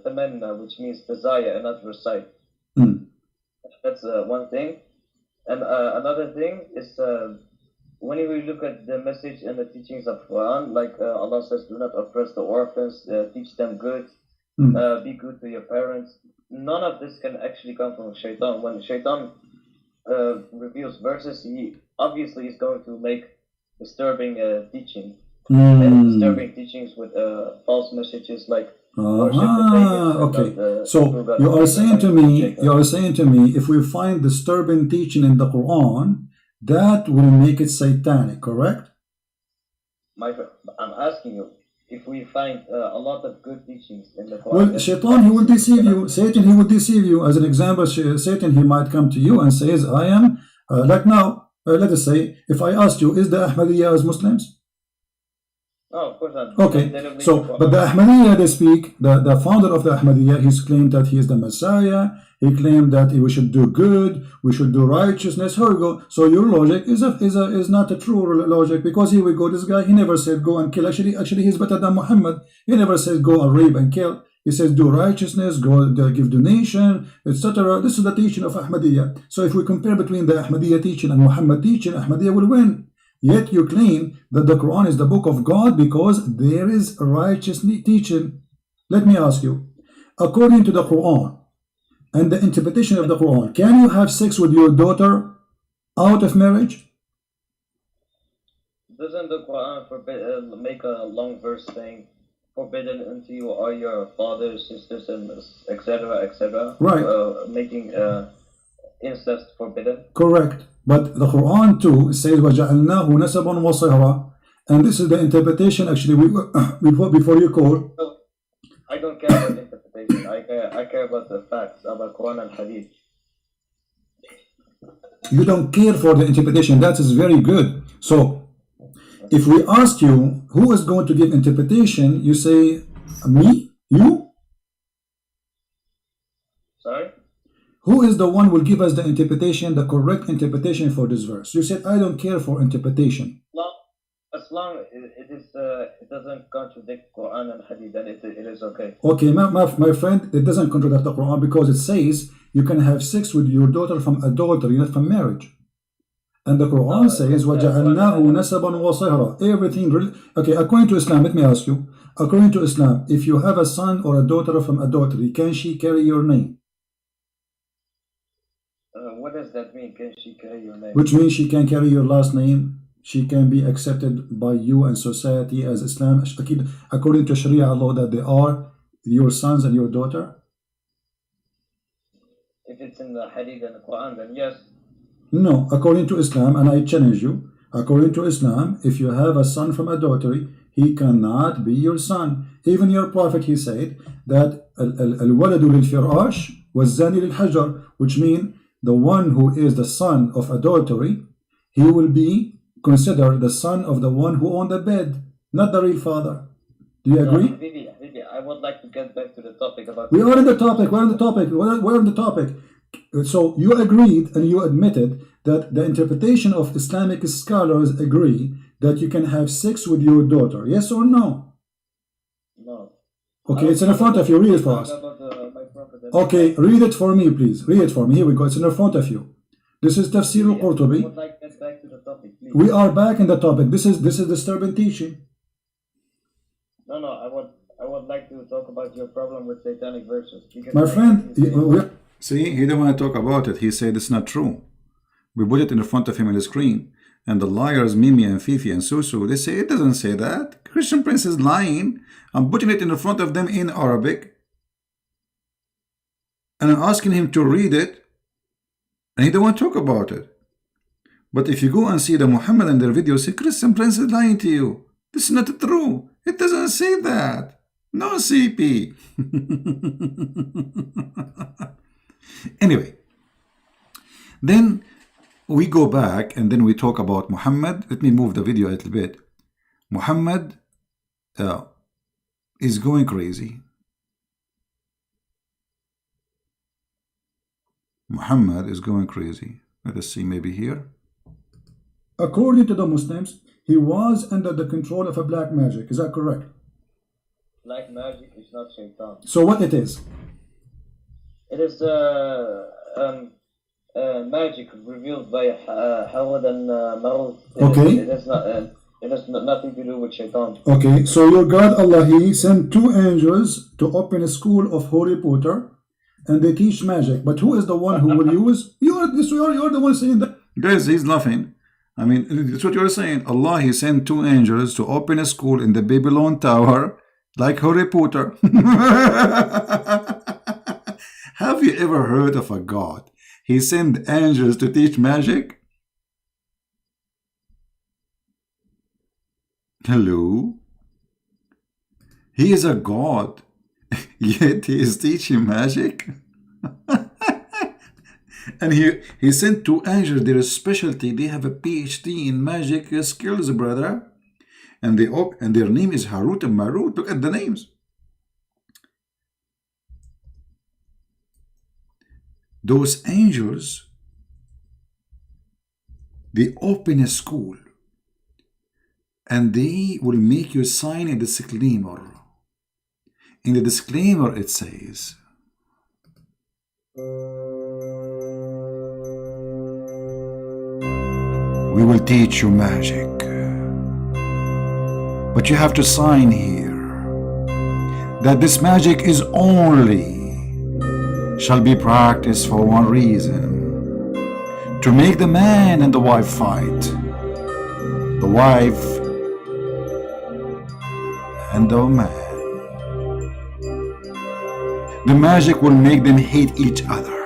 tamanna, which means desire and not recite. That's one thing. And another thing is when we look at the message and the teachings of Quran, like Allah says, do not oppress the orphans, teach them good, be good to your parents. None of this can actually come from Shaitan. When Shaitan reveals verses, he obviously is going to make disturbing teaching. And disturbing teachings with false messages like okay. So you are saying to me, if we find disturbing teaching in the Quran, that will make it satanic, correct? I'm asking you, if we find a lot of good teachings in the Quran. Well, Shaitan, he will deceive you. Satan, he will deceive you. As an example, Satan, he might come to you and says, I am, like now, let us say, if I asked you, is the Ahmadiyya as Muslims? No, of course not. Okay, so, but the Ahmadiyya, they speak, the founder of the Ahmadiyya, he's claimed that he is the Messiah, he claimed that we should do good, we should do righteousness. Here we go. So your logic is not a true logic, because here we go, this guy, he never said go and kill. Actually he's better than Muhammad. He never says go and rape and kill. He says do righteousness, go give donation, etc. This is the teaching of Ahmadiyya. So if we compare between the Ahmadiyya teaching and Muhammad teaching, Ahmadiyya will win. Yet you claim that the Quran is the book of God because there is righteous teaching. Let me ask you, according to the Quran and the interpretation of the Quran, can you have sex with your daughter out of marriage? Doesn't the Quran make a long verse saying, forbidden unto you are your fathers, sisters, and etc., right? Making incest forbidden. Correct. But the Quran too says وَجَعَلْنَاهُ نَسَبًا وَصِهْرًا, and this is the interpretation actually before you call. I don't care about interpretation. I care about the facts about Quran and Hadith. You don't care for the interpretation. That is very good. So if we ask you who is going to give interpretation, you say me, you. Sorry? Who is the one who will give us the interpretation, the correct interpretation for this verse? You said, I don't care for interpretation. As long as it doesn't contradict Quran and Hadith, then it is okay. Okay, my friend, it doesn't contradict the Quran because it says you can have sex with your daughter from adultery, not from marriage. And the Quran says, وَجَعَلْنَاهُ نَسَبًا وَصِهْرًا. Everything. Okay, according to Islam, let me ask you. According to Islam, if you have a son or a daughter from adultery, can she carry your name? What does that mean? Can she carry your name? Which means she can carry your last name. She can be accepted by you and society as Islam. According to Sharia law, that they are your sons and your daughter. If it's in the Hadith and the Quran, then yes. No, according to Islam, and I challenge you, according to Islam, if you have a son from adultery, he cannot be your son. Even your prophet, he said that al-waladu lil-firash waz-zani lil-hajar, which means the one who is the son of adultery, he will be considered the son of the one who owned the bed, not the real father. Do you agree? Vivi, I would like to get back to the topic about... We are in the topic. We're on the topic. So you agreed and you admitted that the interpretation of Islamic scholars agree that you can have sex with your daughter. Yes or no? No. Okay, it's in front of you. Read it for us. Okay, read it for me, please. Read it for me. Here we go. It's in front of you. This is Tafsir al-Qurtubi. I would like to get back to the topic, please. We are back in the topic. This is disturbing teaching. No, I would like to talk about your problem with satanic verses. My friend, see, he didn't want to talk about it. He said it's not true. We put it in front of him on the screen. And the liars, Mimi and Fifi and Susu, they say it doesn't say that. Christian Prince is lying. I'm putting it in front of them in Arabic. And I'm asking him to read it. And he don't want to talk about it. But if you go and see the Muhammad and their videos, say Christian Prince is lying to you. This is not true. It doesn't say that. No CP. Anyway. Then we go back and then we talk about Muhammad. Let me move the video a little bit. Muhammad is going crazy. Muhammad is going crazy. Let us see, maybe here. According to the Muslims, he was under the control of a black magic. Is that correct? Black magic is not shaitan. So what it is? It is magic revealed by Hawad and Marut. Okay. It has nothing to do with shaitan. Okay, so your God Allah, He sent 2 angels to open a school of Harry Potter, and they teach magic. But who is the one who will use? You're the one saying that. Guys, he's laughing. I mean, it's what you're saying. Allah, He sent 2 angels to open a school in the Babylon Tower, like Harry Potter. Have you ever heard of a God? He sent angels to teach magic? Hello? He is a God, yet he is teaching magic? And he sent 2 angels, their specialty, they have a PhD in magic skills, brother. And their name is Harut and Marut. Look at the names. Those angels, they open a school and they will make you sign a disclaimer. In the disclaimer it says, we will teach you magic, but you have to sign here that this magic is only shall be practiced for one reason: to make the man and the wife fight, the wife and the man. The magic will make them hate each other.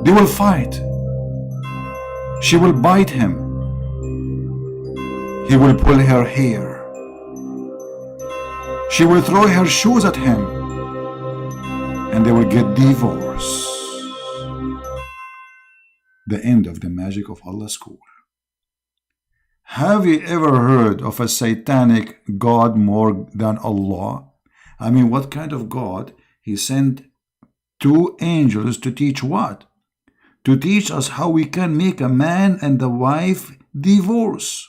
They will fight. She will bite him. He will pull her hair. She will throw her shoes at him, and they will get divorced. The end of the magic of Allah school. Have you ever heard of a satanic God more than Allah? I mean, what kind of God? He sent 2 angels to teach what? To teach us how we can make a man and the wife divorce.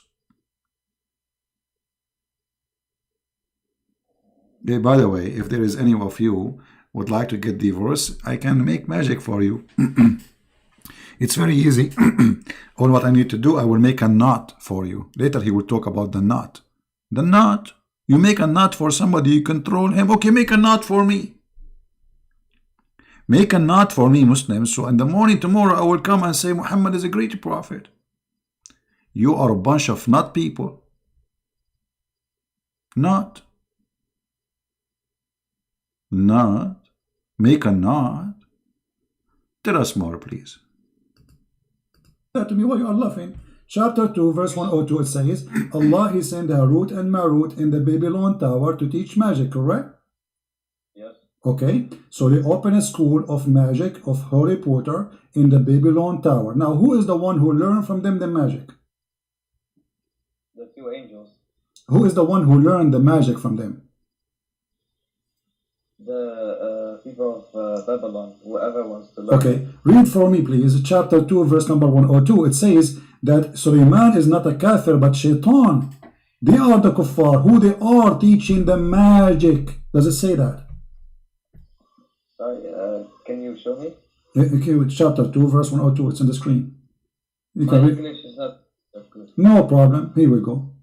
Hey, by the way, if there is any of you would like to get divorced, I can make magic for you. It's very easy. All what I need to do, I will make a knot for you. Later he will talk about the knot. The knot. You make a knot for somebody, you control him. Okay, make a knot for me. Make a knot for me, Muslims. So in the morning tomorrow, I will come and say, Muhammad is a great prophet. You are a bunch of knot people. Knot. Knot. Make a knot. Tell us more, please. To me, why you are laughing? Chapter 2, verse 102, it says, Allah, He sent Harut and Marut in the Babylon Tower to teach magic, correct? Yes. Okay, so they open a school of magic of Harry Potter in the Babylon Tower. Now, who is the one who learned from them the magic? The 2 angels. Who is the one who learned the magic from them? The people of Babylon, whoever wants to learn. Okay, read for me, please. Chapter 2, verse number 102. It says that Sulaiman is not a kafir, but shaitan. They are the kuffar, who they are teaching the magic. Does it say that? Sorry, can you show me? Okay, with chapter 2, verse 102. It's on the screen. You My can read. English is not that good. No problem. Here we go.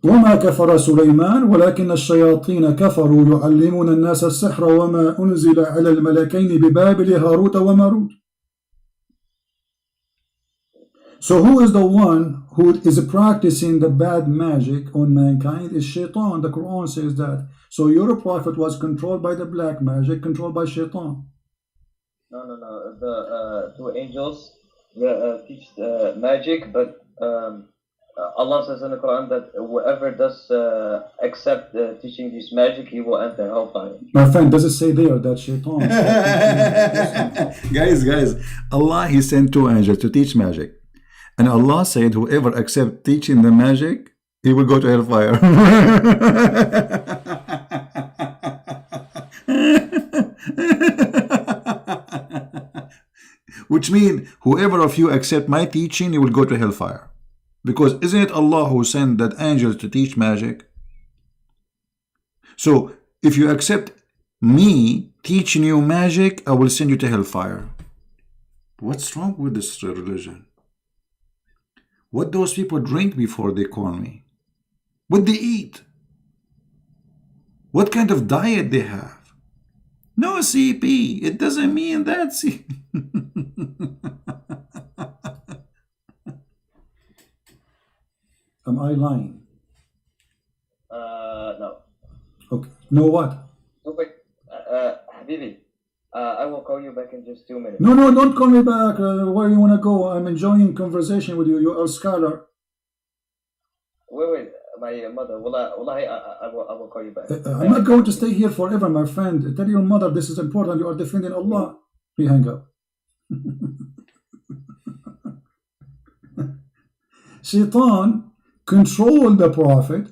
وما كفر سليمان ولكن الشياطين كفروا يعلمون الناس السحر وما أنزل على الملكين ببابل هاروت وماروت. So who is the one who is practicing the bad magic on mankind? Is shaitan. The Quran says that. So your prophet was controlled by the black magic, controlled by shaitan. No. The 2 angels teach magic, but Allah says in the Quran that whoever does accept teaching this magic, he will enter hellfire. My friend, does it say there that shaitan? Guys, Allah, He sent 2 angels to teach magic. And Allah said, whoever accepts teaching the magic, he will go to hellfire. Which means, whoever of you accept my teaching, he will go to hellfire. Because isn't it Allah who sent that angels to teach magic? So, if you accept me teaching you magic, I will send you to hellfire. What's wrong with this religion? What those people drink before they call me? What they eat? What kind of diet they have? No CP. It doesn't mean that CP. Am I lying? No. Okay. No what? No, wait. Habibi, I will call you back in just 2 minutes. No, don't call me back. Where you want to go? I'm enjoying conversation with you. You are a scholar. Wait. My mother. Wallahi, I will call you back. I'm not going to stay here forever, my friend. Tell your mother this is important. You are defending Allah. We hang up. Shaitan controlled the Prophet.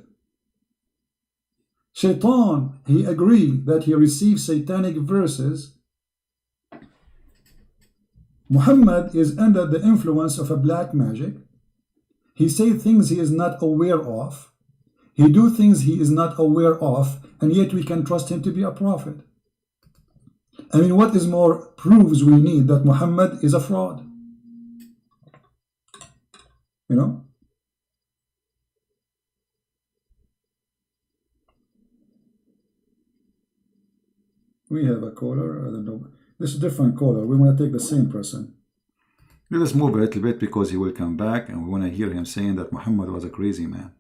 Shaitan, he agreed that he received satanic verses. Muhammad is under the influence of a black magic. He says things he is not aware of. He do things he is not aware of, and yet we can trust him to be a prophet. I mean, what is more proves we need that Muhammad is a fraud? You know? We have a caller. I don't know. This is a different caller. We want to take the same person. Let us move a little bit because he will come back and we want to hear him saying that Muhammad was a crazy man.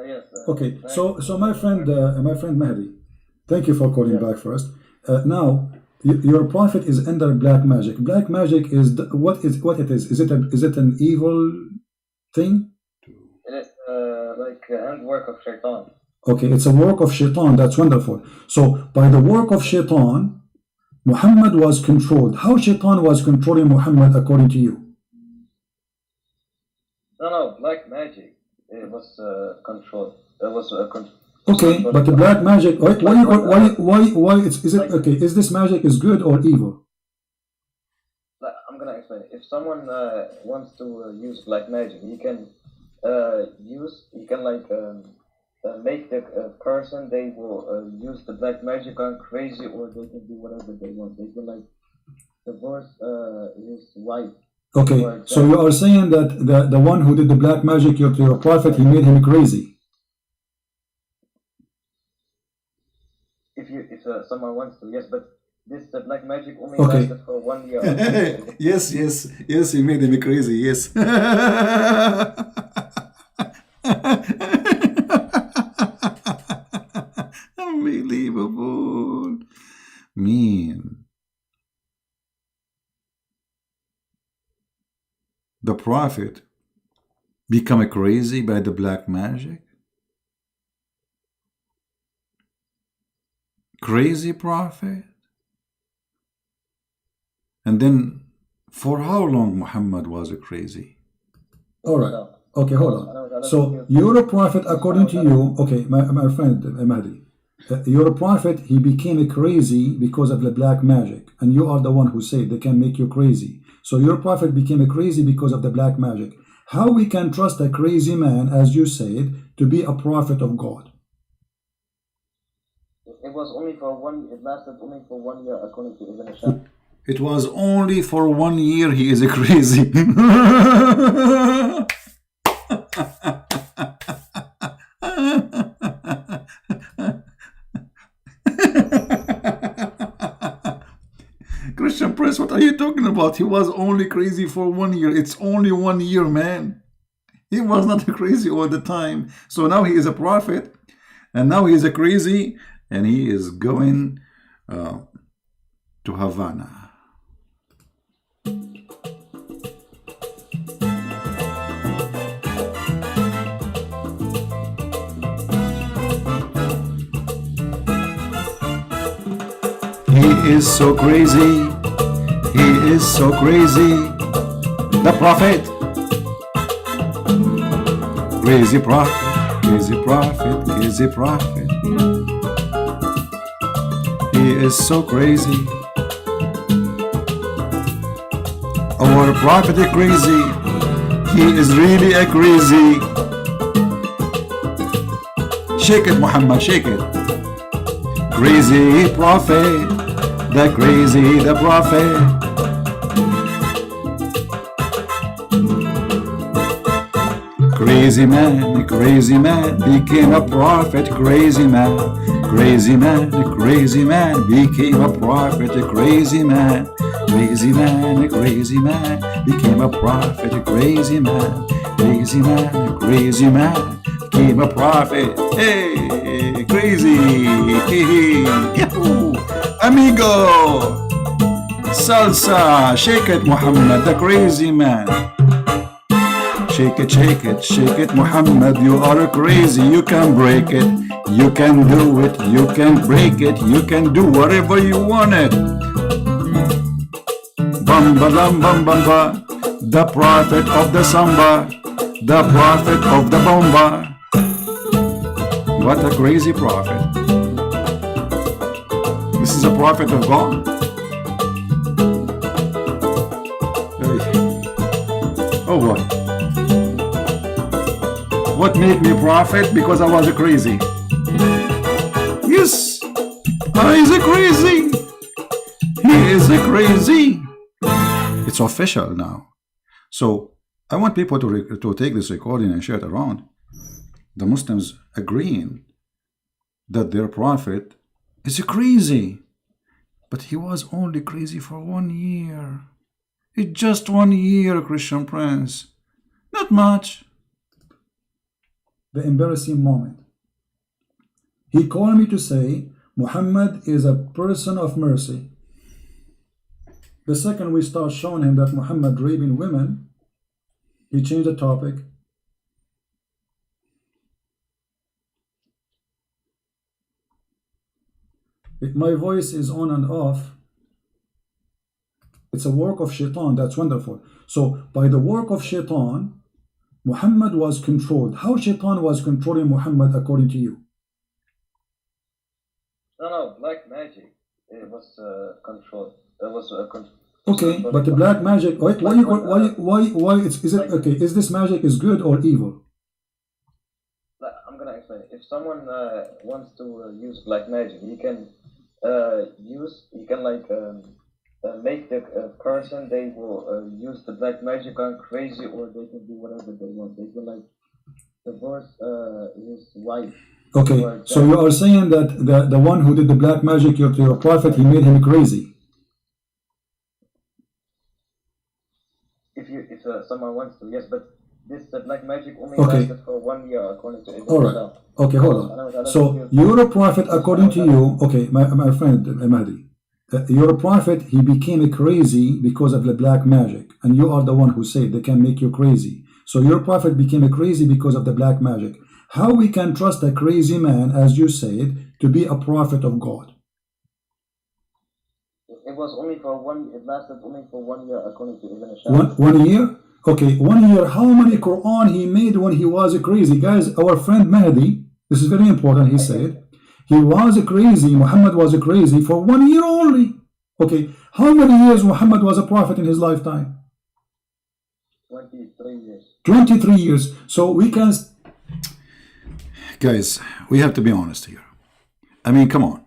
Yes. Okay, so my friend Mahdi, thank you for calling back first. Now, your prophet is under black magic. Black magic is what it is? Is it an evil thing? It is like handwork of Shaitan. Okay, it's a work of Shaitan. That's wonderful. So by the work of Shaitan, Muhammad was controlled. How Shaitan was controlling Muhammad according to you? No, black magic. It was controlled. It was Okay, but the black magic. Why? Is it okay? Is this magic is good or evil? I'm gonna explain. If someone wants to use black magic, he can make the person they will use the black magic on crazy, or they can do whatever they want. They can divorce his wife. Okay, so you are saying that the one who did the black magic to your prophet, he made him crazy. If someone wants to, yes, but this black magic only Okay. lasted for 1 year. Yes, he made him crazy, yes. Unbelievable. Mean. The prophet become crazy by the black magic? Crazy prophet? And then for how long Muhammad was crazy? All right. Okay, hold on. So you're a prophet according to you. Okay, my friend Mahdi. You're a prophet. He became crazy because of the black magic, and you are the one who said they can make you crazy. So your prophet became crazy because of the black magic. How we can trust a crazy man, as you said, to be a prophet of God? It was only for 1. It lasted only for 1 year, according to Ibn Hisham. It was only for 1 year he is crazy. Christian Prince, what are you talking about? He was only crazy for 1 year. It's only 1 year, man. He was not crazy all the time. So now he is a prophet, and now he is crazy, and he is going to Havana. He is so crazy. He is so crazy. The prophet. Crazy prophet, crazy prophet, crazy prophet. He is so crazy. Our prophet is crazy. He is really a crazy. Shake it, Muhammad, shake it. Crazy prophet, the crazy, the prophet. Crazy man became a prophet. Crazy man became a prophet. Crazy man became a prophet. Crazy man became a prophet. Hey, crazy. Yahoo. Amigo. Salsa. Shake it, Muhammad, the crazy man. Shake it, Muhammad, you are crazy. You can break it, you can do it, you can break it, you can do whatever you want it. Bamba lam bam bamba, the prophet of the samba, the prophet of the bomba. What a crazy prophet. This is a prophet of God. Oh boy. What made me prophet? Because I was crazy. Yes, I is crazy. He is crazy. It's official now. So I want people to take this recording and share it around. The Muslims agreeing that their prophet is crazy. But he was only crazy for 1 year. It's just 1 year, Christian Prince. Not much. The embarrassing moment. He called me to say Muhammad is a person of mercy. The second we start showing him that Muhammad raping women, he changed the topic. My voice is on and off. It's a work of shaitan. That's wonderful. So by the work of shaitan, Muhammad was controlled. How shaitan was controlling Muhammad according to you? No, black magic. It was controlled. It was okay, but the black magic. Why? Is it okay? Is this magic is good or evil? I'm gonna explain. If someone wants to use black magic, he can make the person they will use the black magic on crazy, or they can do whatever they want. They can divorce his wife. Okay, so you are saying that the one who did the black magic to your prophet, he made him crazy. If someone wants to, yes, but this black magic only lasted for 1 year according to Ibn Hisham. Okay, hold on. So you're a prophet according to you. Okay, my friend Mahdi. You're a prophet, he became crazy because of the black magic, and you are the one who said they can make you crazy. So your prophet became crazy because of the black magic. How we can trust a crazy man, as you said, to be a prophet of God? It was only for it lasted only for 1 year according to Ibn Hisham. 1 year? Okay, 1 year. How many Quran he made when he was crazy? Guys, our friend Mahdi, this is very important, he said, he was crazy, Muhammad was crazy for 1 year only. Okay, how many years Muhammad was a prophet in his lifetime? 23 years. 23 years. So we can... Guys, we have to be honest here. I mean, come on.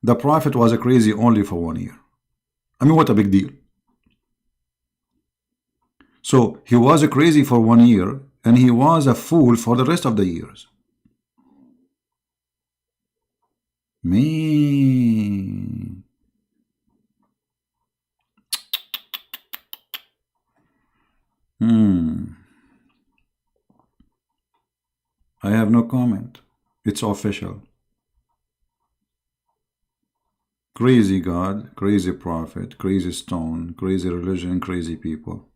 The prophet was crazy only for 1 year. I mean, what a big deal. So he was crazy for 1 year, and he was a fool for the rest of the years. Man. I have no comment. It's official. Crazy God, crazy prophet, crazy stone, crazy religion, crazy people.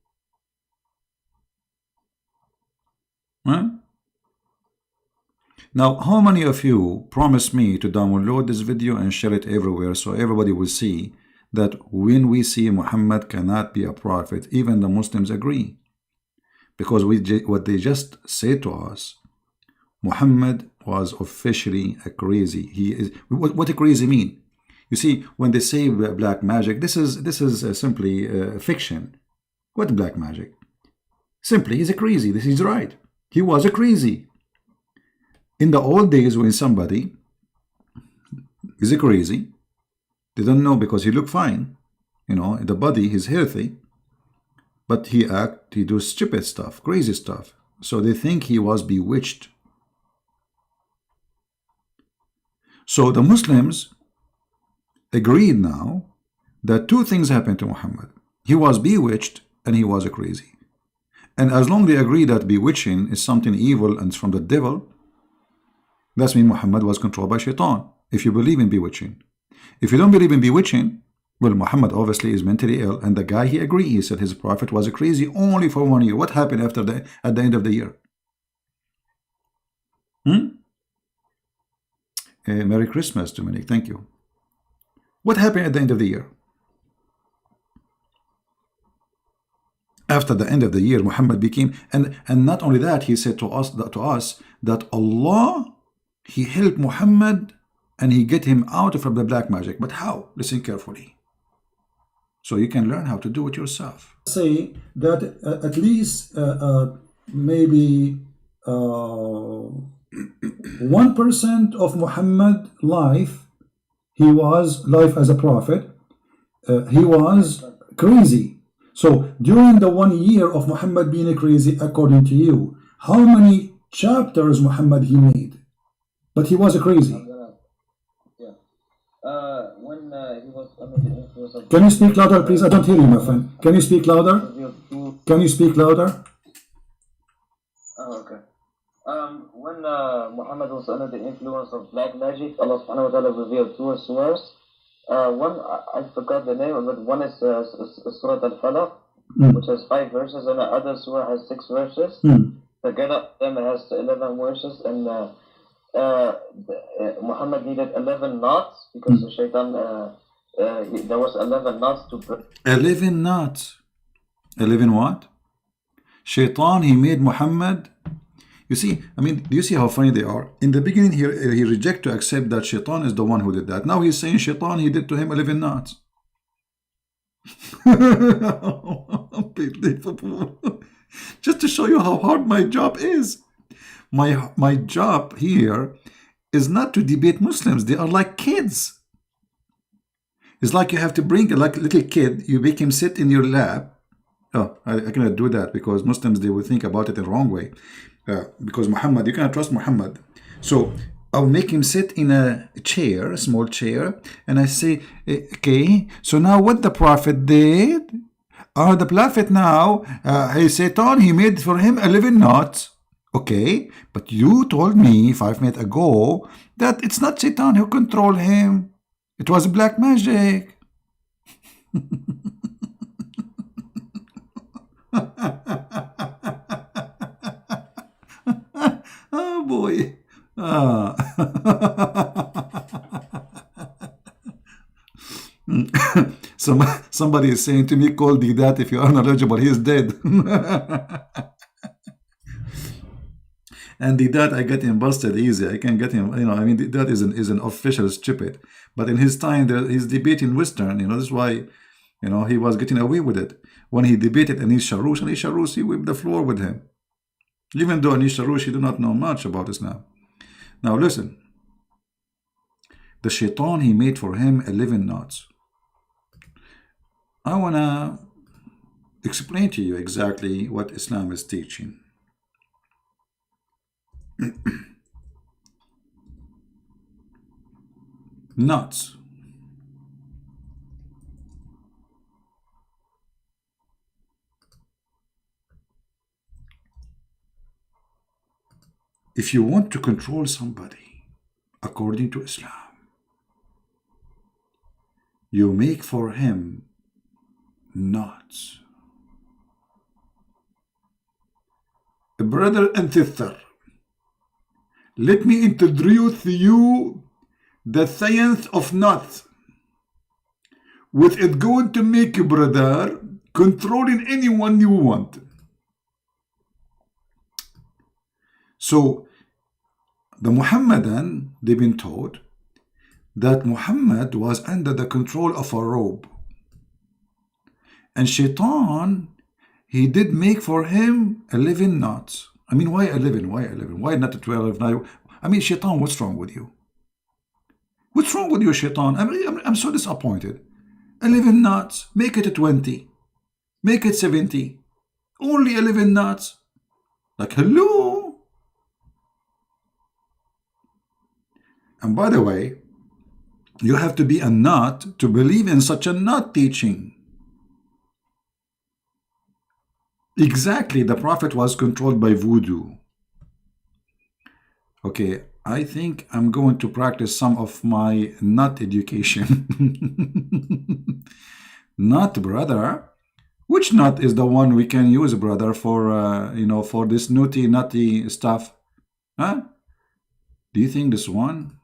Huh? Now, how many of you promise me to download this video and share it everywhere so everybody will see that when we see Muhammad cannot be a prophet, even the Muslims agree? Because what they just say to us, Muhammad was officially a crazy. He is. What a crazy mean? You see, when they say black magic, this is simply fiction. What black magic? Simply, he's a crazy. This is right. He was a crazy. In the old days, when somebody is a crazy, they don't know because he look fine. You know, in the body, he's healthy. But he do stupid stuff, crazy stuff. So they think he was bewitched. So the Muslims agreed now that two things happened to Muhammad. He was bewitched and he was a crazy. And as long as they agree that bewitching is something evil and it's from the devil, that means Muhammad was controlled by shaitan, if you believe in bewitching. If you don't believe in bewitching, well, Muhammad obviously is mentally ill, and the guy, he agreed. He said his prophet was a crazy only for 1 year. What happened at the end of the year? Merry Christmas, Dominic. Thank you. What happened at the end of the year? After the end of the year, Muhammad became, and not only that, he said to us that Allah, he helped Muhammad and he get him out from the black magic. But how? Listen carefully, so you can learn how to do it yourself. Say that at least maybe 1% of Muhammad life, he was life as a prophet, he was crazy. So during the 1 year of Muhammad being crazy, according to you, how many chapters Muhammad he made? But he was a crazy. When he was under the influence of... Can you speak louder, please? I don't hear you, my friend. Can you speak louder? Can you speak louder? Oh, okay. When Muhammad was under the influence of black magic, Allah subhanahu wa ta'ala revealed two surahs. One, I forgot the name, but one is Surah Al-Falaq, which has 5 verses, and the other surah has 6 verses. Together, them has 11 verses, and Muhammad needed 11 knots because the shaitan, there was 11 knots to break. 11 knots. 11 what? Shaitan, he made Muhammad. You see, I mean, do you see how funny they are? In the beginning, he rejected to accept that Shaitan is the one who did that. Now he's saying Shaitan, he did to him 11 knots. Unbelievable. Just to show you how hard my job is. My job here is not to debate Muslims. They are like kids. It's like you have to bring a little kid, you make him sit in your lap. Oh, I cannot do that because Muslims, they will think about it the wrong way. Because Muhammad, you cannot trust Muhammad. So I'll make him sit in a chair, a small chair, and I say, okay, so now what the Prophet did? The Prophet now, Satan, he made for him 11 knots. Okay, but you told me 5 minutes ago that it's not Satan who controlled him. It was black magic. Oh boy. Somebody is saying to me, call Didat if you are knowledgeable. He is dead. And Didat, I get him busted easy. I can get him, you know, I mean, Didat is an official stupid. But in his time, he's debating Western, you know, that's why, you know, he was getting away with it. When he debated Anis Sharoush, he whipped the floor with him. Even though Anis Sharoush, he do not know much about Islam. Now listen. The shaitan, he made for him 11 knots. I want to explain to you exactly what Islam is teaching. Knots. If you want to control somebody according to Islam, you make for him knots. Brother and sister, let me introduce to you the science of knots, which is going to make you, brother, controlling anyone you want. So the Muhammadan, they've been taught that Muhammad was under the control of a robe. And Shaitan, he did make for him 11 knots. I mean, why 11? Why 11? Why not 12? I mean, Shaitan, what's wrong with you? What's wrong with you, Shaitan? I'm so disappointed. 11 knots, make it 20. Make it 70. Only 11 knots. Like, hello? And by the way, you have to be a nut to believe in such a nut teaching. Exactly, the Prophet was controlled by voodoo. Okay, I think I'm going to practice some of my nut education. Nut, brother? Which nut is the one we can use, brother, for, for this nutty stuff? Huh? Do you think this one?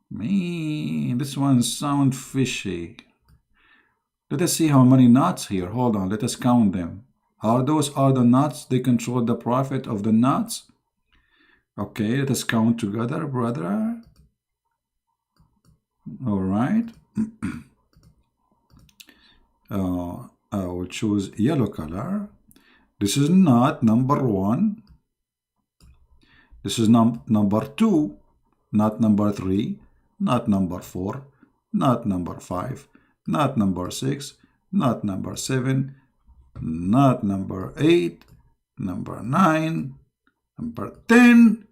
Man, this one sounds fishy. Let us see how many nuts here. Hold on, let us count them. Are those the nuts? They control the Prophet of the nuts? Okay, let us count together, brother. All right. I will choose yellow color. This is nut number 1. This is number 2. Nut number 3. Nut number 4. Nut number 5. Nut number 6. Nut number 7. Nut number 8. Number 9. Number 10.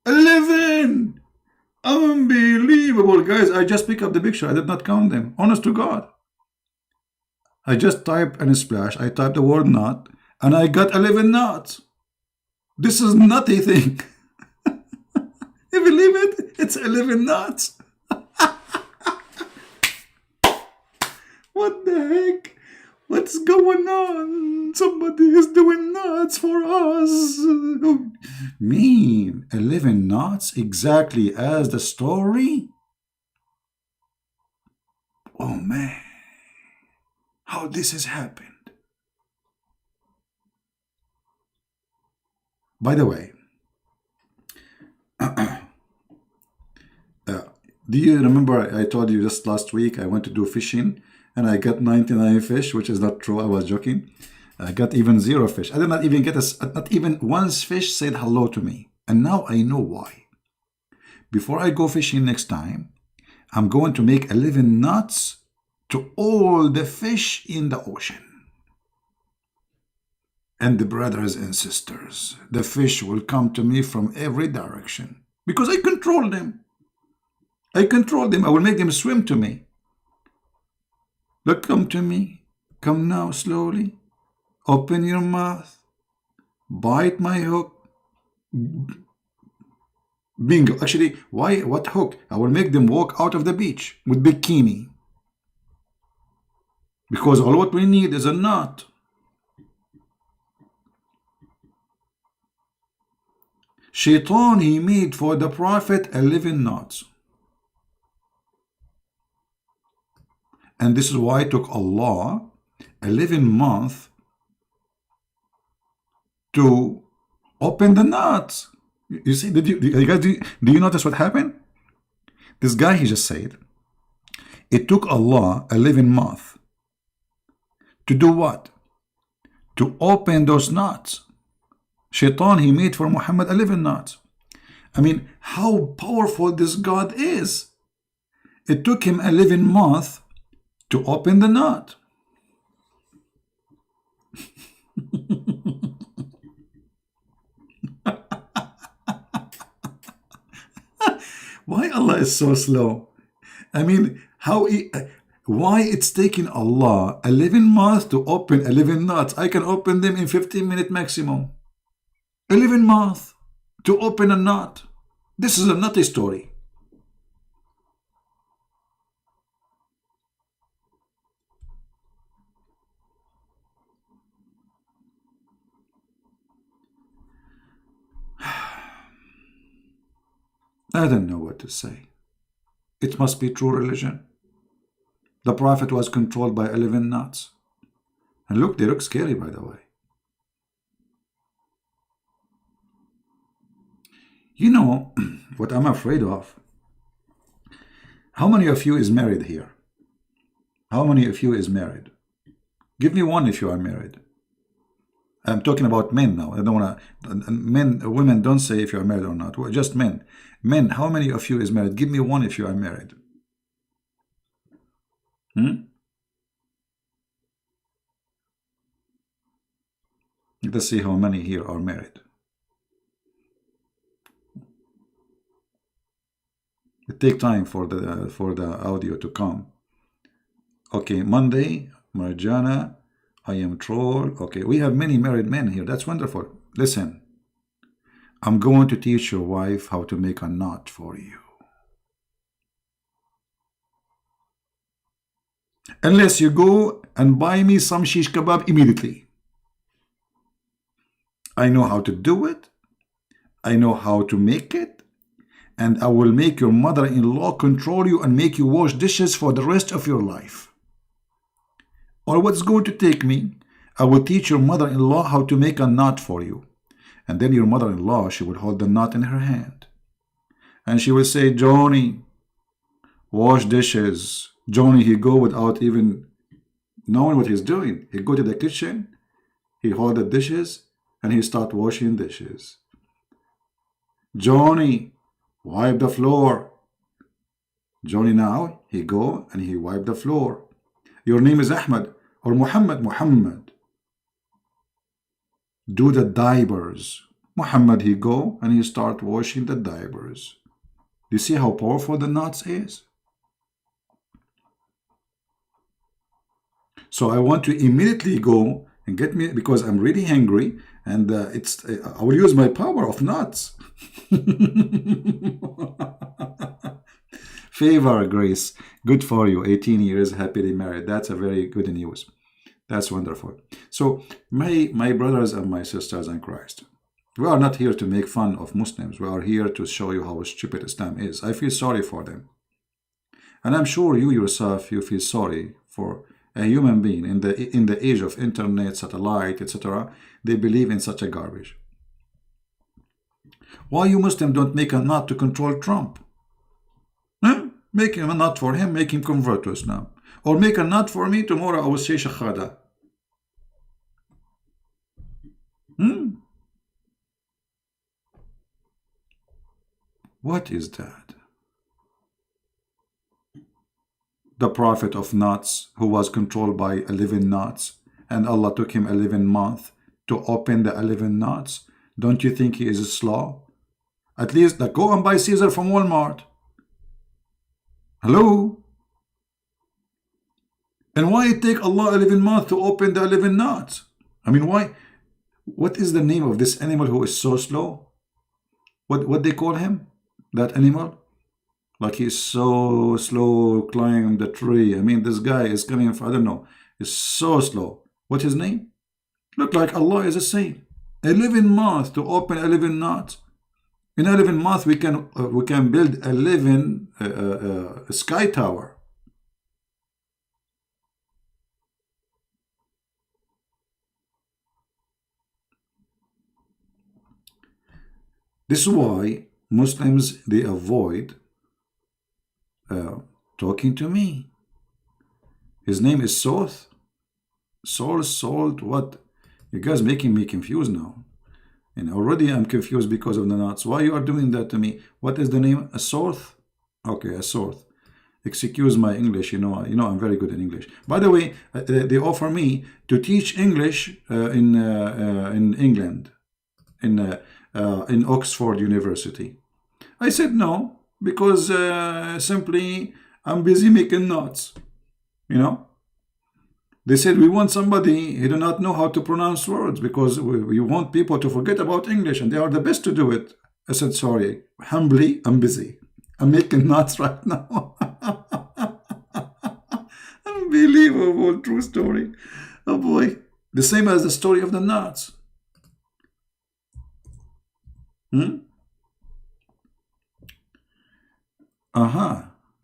11. Unbelievable, guys. I just picked up the picture. I did not count them. Honest to God. I just typed in a splash. I typed the word nut, and I got 11 nuts. This is nutty thing. You believe it? It's 11 nuts. What the heck? What's going on? Somebody is doing nuts for us. Mean 11 nuts exactly as the story? Oh man, how this has happened. By the way, do you remember I told you just last week I went to do fishing and I got 99 fish, which is not true. I was joking. I got even 0 fish. I did not even get not even one fish said hello to me. And now I know why. Before I go fishing next time, I'm going to make 11 nuts to all the fish in the ocean. And the brothers and sisters, the fish will come to me from every direction because I control them. I control them. I will make them swim to me. Look, come to me. Come now, slowly. Open your mouth. Bite my hook. Bingo. Actually, why? What hook? I will make them walk out of the beach with bikini. Because all what we need is a nut. Shaitan, he made for the Prophet 11 nuts. And this is why it took Allah 11 months to open the nuts. You see, do you notice what happened? This guy, he just said, it took Allah 11 months to do what? To open those nuts. Shaitan, he made for Muhammad 11 nuts. I mean, how powerful this God is. It took him 11 months to open the nut. Why Allah is so slow? I mean, why it's taking Allah 11 months to open 11 nuts? I can open them in 15 minutes maximum. 11 months to open a nut. This is a nutty story. I don't know what to say. It must be true religion. The Prophet was controlled by 11 nuts. And look, they look scary, by the way. You know what I'm afraid of? How many of you is married here? How many of you is married? Give me one if you are married. I'm talking about men now. I don't want to. Women don't say if you are married or not. Just men. Men, how many of you is married? Give me one if you are married. Let's see how many here are married. It takes time for the audio to come. Okay, Monday, Marjana, I am troll. Okay, we have many married men here. That's wonderful. Listen, I'm going to teach your wife how to make a knot for you. Unless you go and buy me some shish kebab immediately. I know how to do it. I know how to make it. And I will make your mother-in-law control you and make you wash dishes for the rest of your life. Or what's going to take me, I will teach your mother-in-law how to make a knot for you. And then your mother-in-law, she will hold the knot in her hand. And she will say, Johnny, wash dishes. Johnny, he go without even knowing what he's doing. He go to the kitchen, he hold the dishes, and he start washing dishes. Johnny, wipe the floor. Johnny now, he go and he wipe the floor. Your name is Ahmed or Muhammad. Muhammad, do the diapers. Muhammad, he go and he start washing the diapers. Do you see how powerful the knots is? So I want to immediately go and get me, because I'm really hungry, and I will use my power of knots. Favor, Grace, good for you. 18 years, happily married. That's a very good news. That's wonderful. So my brothers and my sisters in Christ, we are not here to make fun of Muslims. We are here to show you how stupid Islam is. I feel sorry for them. And I'm sure you yourself, you feel sorry for a human being in the age of internet, satellite, etc. They believe in such a garbage. Why you Muslim don't make a knot to control Trump? Huh? Make him a knot for him, make him convert to Islam. Or make a knot for me, tomorrow I will say Shahada. What is that? The prophet of knots, who was controlled by 11 knots, and Allah took him 11 months to open the 11 knots. Don't you think he is slow? At least go and buy Caesar from Walmart. Hello? And why it take Allah 11 months to open the 11 knots? I mean, why? What is the name of this animal who is so slow? What they call him? That animal? Like he's so slow climb the tree. I mean, this guy is coming from, I don't know, is so slow. What's his name? Look like Allah is a saint. 11 months to open 11 knots. In 11 months we can build 11 sky tower. This is why Muslims, they avoid talking to me. His name is Soth. Salt, what? You guys making me confused now. And already I'm confused because of the knots. Why you are doing that to me? What is the name? A Soth? Okay, a Soth. Excuse my English, you know I'm very good in English. By the way, they offer me to teach English in England, in Oxford University. I said no, because simply I'm busy making knots, They said we want somebody who do not know how to pronounce words, because we want people to forget about English, and they are the best to do it. I said, sorry, humbly, I'm busy. I'm making knots right now. Unbelievable, true story. Oh boy. The same as the story of the knots.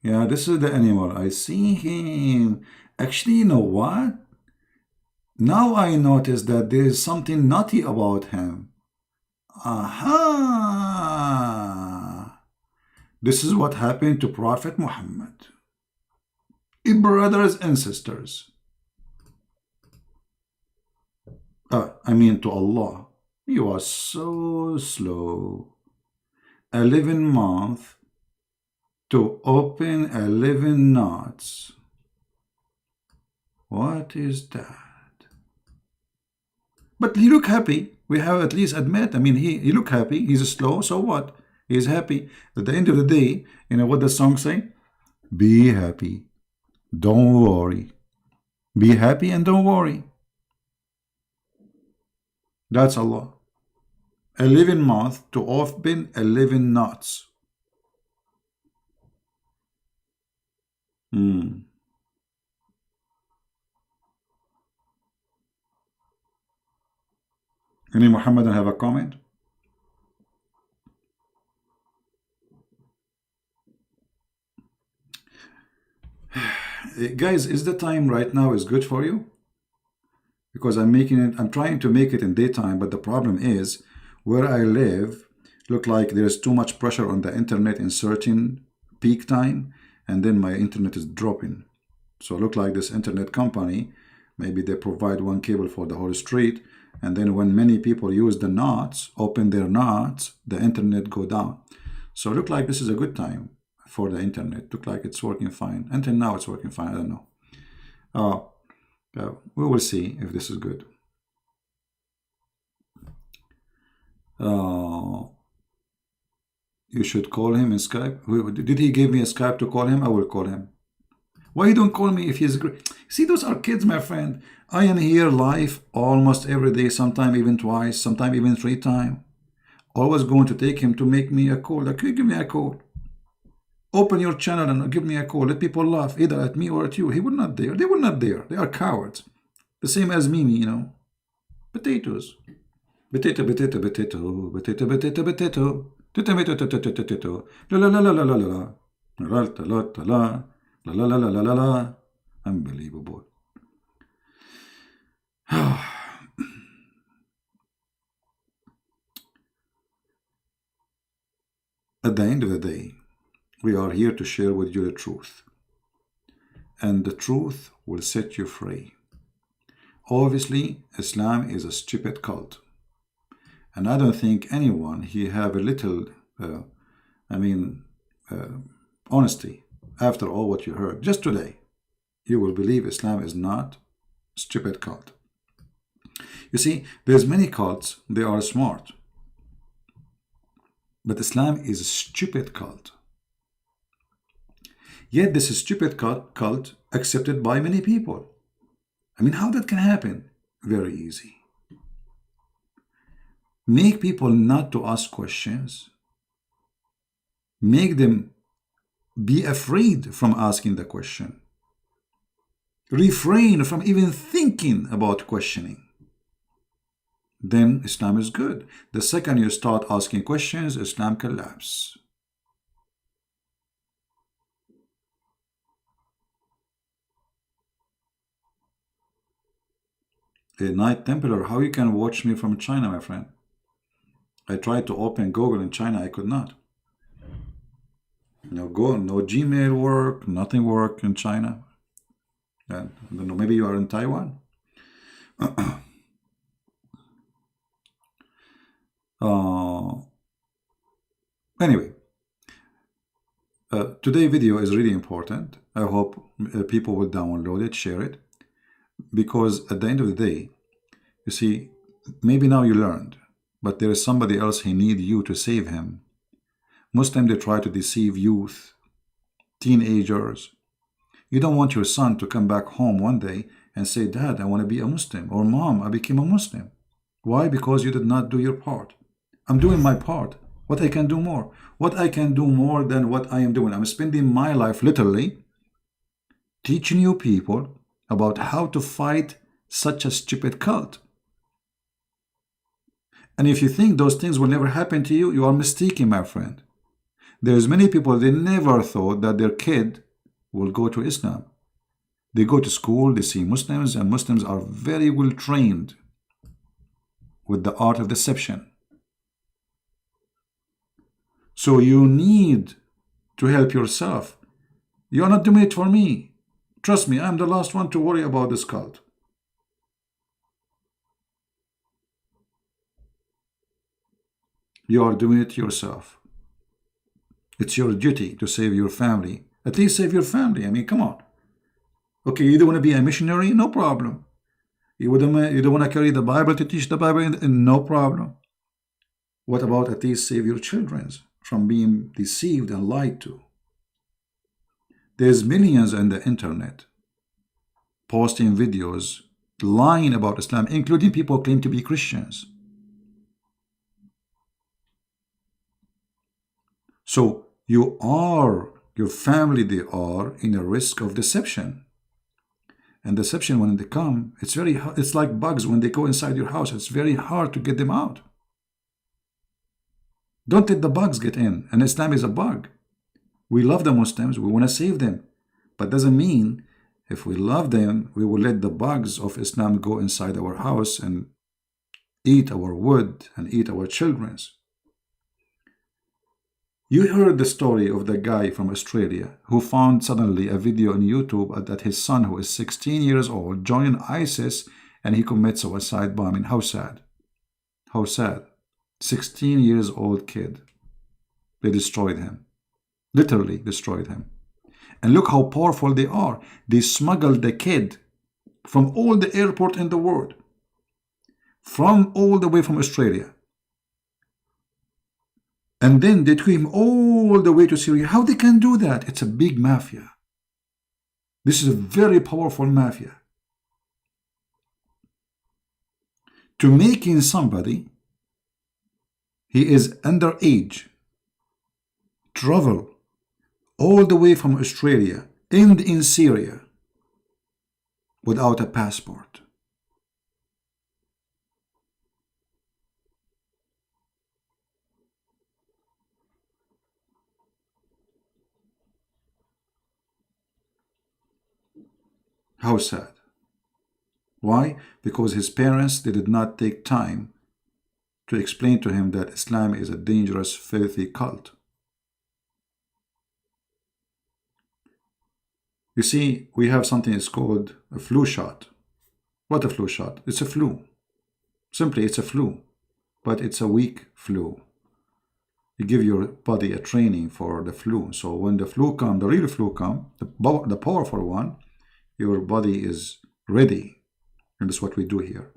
Yeah, this is the animal. I see him. Actually, you know what? Now I notice that there is something naughty about him. Aha! This is what happened to Prophet Muhammad. Brothers and sisters. I mean to Allah. You are so slow. 11 months to open 11 knots. What is that? But he look happy. We have at least admit. I mean, he look happy. He's slow. So what? He's happy. At the end of the day, you know what the song say? Be happy. Don't worry. Be happy and don't worry. That's Allah. 11 months to open 11 knots. Any Muhammadan have a comment? Guys, is the time right now is good for you? Because I'm trying to make it in daytime, but the problem is where I live, look like there's too much pressure on the internet in certain peak time, and then my internet is dropping. So look like this internet company, maybe they provide one cable for the whole street, and then when many people use the knots, open their knots, the internet go down. So look like this is a good time for the internet. Look like it's working fine. Until now it's working fine, I don't know. We will see if this is good. You should call him in Skype. Did he give me a Skype to call him? I will call him. Why you don't call me if he's great? See, those are kids, my friend. I am here live almost every day, sometime even twice, sometime even 3 times. Always going to take him to make me a call. Like, give me a call. Open your channel and give me a call. Let people laugh either at me or at you. He will not dare. They will not dare. They are cowards. The same as Mimi, you know. Potatoes. Potato, potato, potato, potato, potato, potato. Potato, la la la la la la la la la la la la la la la la. Unbelievable. At the end of the day, we are here to share with you the truth. And the truth will set you free. Obviously, Islam is a stupid cult. And I don't think anyone here have a little, honesty after all what you heard. Just today, you will believe Islam is not a stupid cult. You see, there's many cults, they are smart. But Islam is a stupid cult. Yet this stupid cult accepted by many people. I mean, how that can happen? Very easy. Make people not to ask questions. Make them be afraid from asking the question. Refrain from even thinking about questioning. Then Islam is good. The second you start asking questions, Islam collapses. A Knight Templar, how you can watch me from China, my friend? I tried to open Google in China, I could not. No Gmail work, nothing work in China. I don't know, maybe you are in Taiwan. Anyway, today's video is really important. I hope people will download it, share it, because at the end of the day, you see, maybe now you learned, but there is somebody else who needs you to save him. Muslims, they try to deceive youth, teenagers. You don't want your son to come back home one day and say, Dad, I want to be a Muslim, or Mom, I became a Muslim. Why? Because you did not do your part. I'm doing my part. What I can do more? What I can do more than what I am doing? I'm spending my life literally teaching you people about how to fight such a stupid cult. And if you think those things will never happen to you, you are mistaken, my friend. There's many people, they never thought that their kid will go to Islam. They go to school, they see Muslims, and Muslims are very well trained with the art of deception. So you need to help yourself. You're not doing it for me. Trust me, I'm the last one to worry about this cult. You are doing it yourself. It's your duty to save your family. At least save your family. I mean, come on. Okay, you don't want to be a missionary? No problem. You don't want to carry the Bible to teach the Bible? No problem. What about at least save your children from being deceived and lied to? There's millions on the internet posting videos lying about Islam, including people who claim to be Christians. So you are, your family, they are in a risk of deception. And deception, when they come, it's very hard. It's like bugs when they go inside your house. It's very hard to get them out. Don't let the bugs get in. And Islam is a bug. We love the Muslims. We want to save them. But doesn't mean if we love them, we will let the bugs of Islam go inside our house and eat our wood and eat our children's. You heard the story of the guy from Australia who found suddenly a video on YouTube that his son, who is 16 years old, joined ISIS and he commits suicide bombing. How sad. How sad. 16 years old kid. They destroyed him. Literally destroyed him. And look how powerful they are. They smuggled the kid from all the airport in the world. From all the way from Australia. And then they took him all the way to Syria. How they can do that? It's a big mafia. This is a very powerful mafia. To making somebody, he is underage, travel all the way from Australia, end in Syria, without a passport. How sad. Why? Because his parents, they did not take time to explain to him that Islam is a dangerous, filthy cult. You see, we have something that's called a flu shot. What a flu shot? It's a flu. Simply, it's a flu. But it's a weak flu. You give your body a training for the flu. So when the flu comes, the real flu comes, the powerful one, your body is ready. And that's what we do here.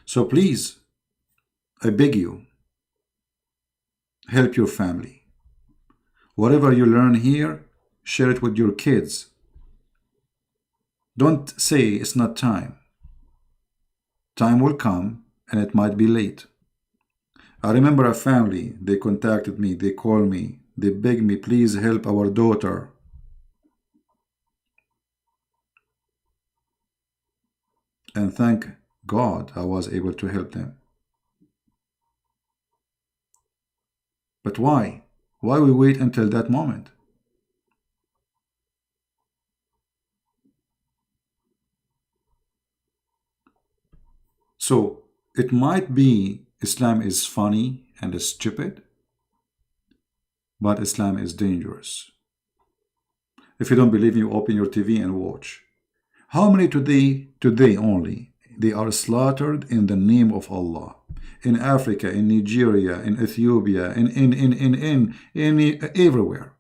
So please, I beg you, help your family. Whatever you learn here, share it with your kids. Don't say it's not time. Time will come and it might be late. I remember a family, they contacted me, they called me, they begged me, please help our daughter. And thank God I was able to help them. But why? Why we wait until that moment? So it might be Islam is funny and is stupid, but Islam is dangerous. If you don't believe me, you open your TV and watch. How many today only, they are slaughtered in the name of Allah? In Africa, in Nigeria, in Ethiopia, everywhere.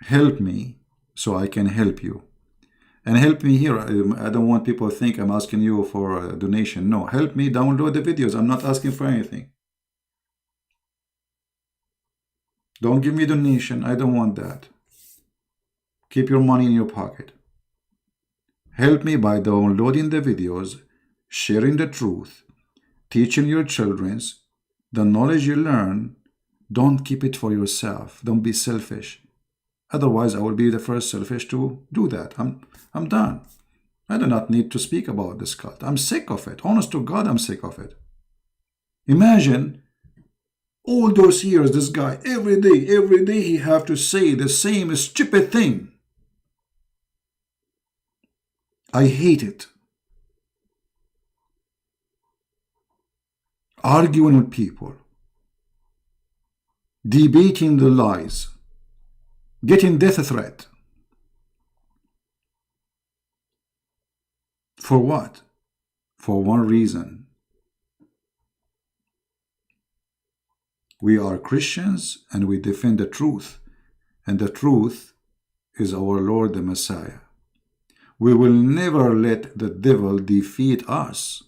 Help me so I can help you. And help me here. I don't want people to think I'm asking you for a donation. No, help me download the videos. I'm not asking for anything. Don't give me a donation. I don't want that. Keep your money in your pocket. Help me by downloading the videos, sharing the truth, teaching your children the knowledge you learn. Don't keep it for yourself. Don't be selfish. Otherwise, I will be the first selfish to do that. I'm done. I do not need to speak about this cult. I'm sick of it. Honest to God, I'm sick of it. Imagine all those years, this guy, every day he have to say the same stupid thing. I hate it. Arguing with people, debating the lies, getting death threat. For what? For one reason. We are Christians and we defend the truth, and the truth is our Lord the Messiah. We will never let the devil defeat us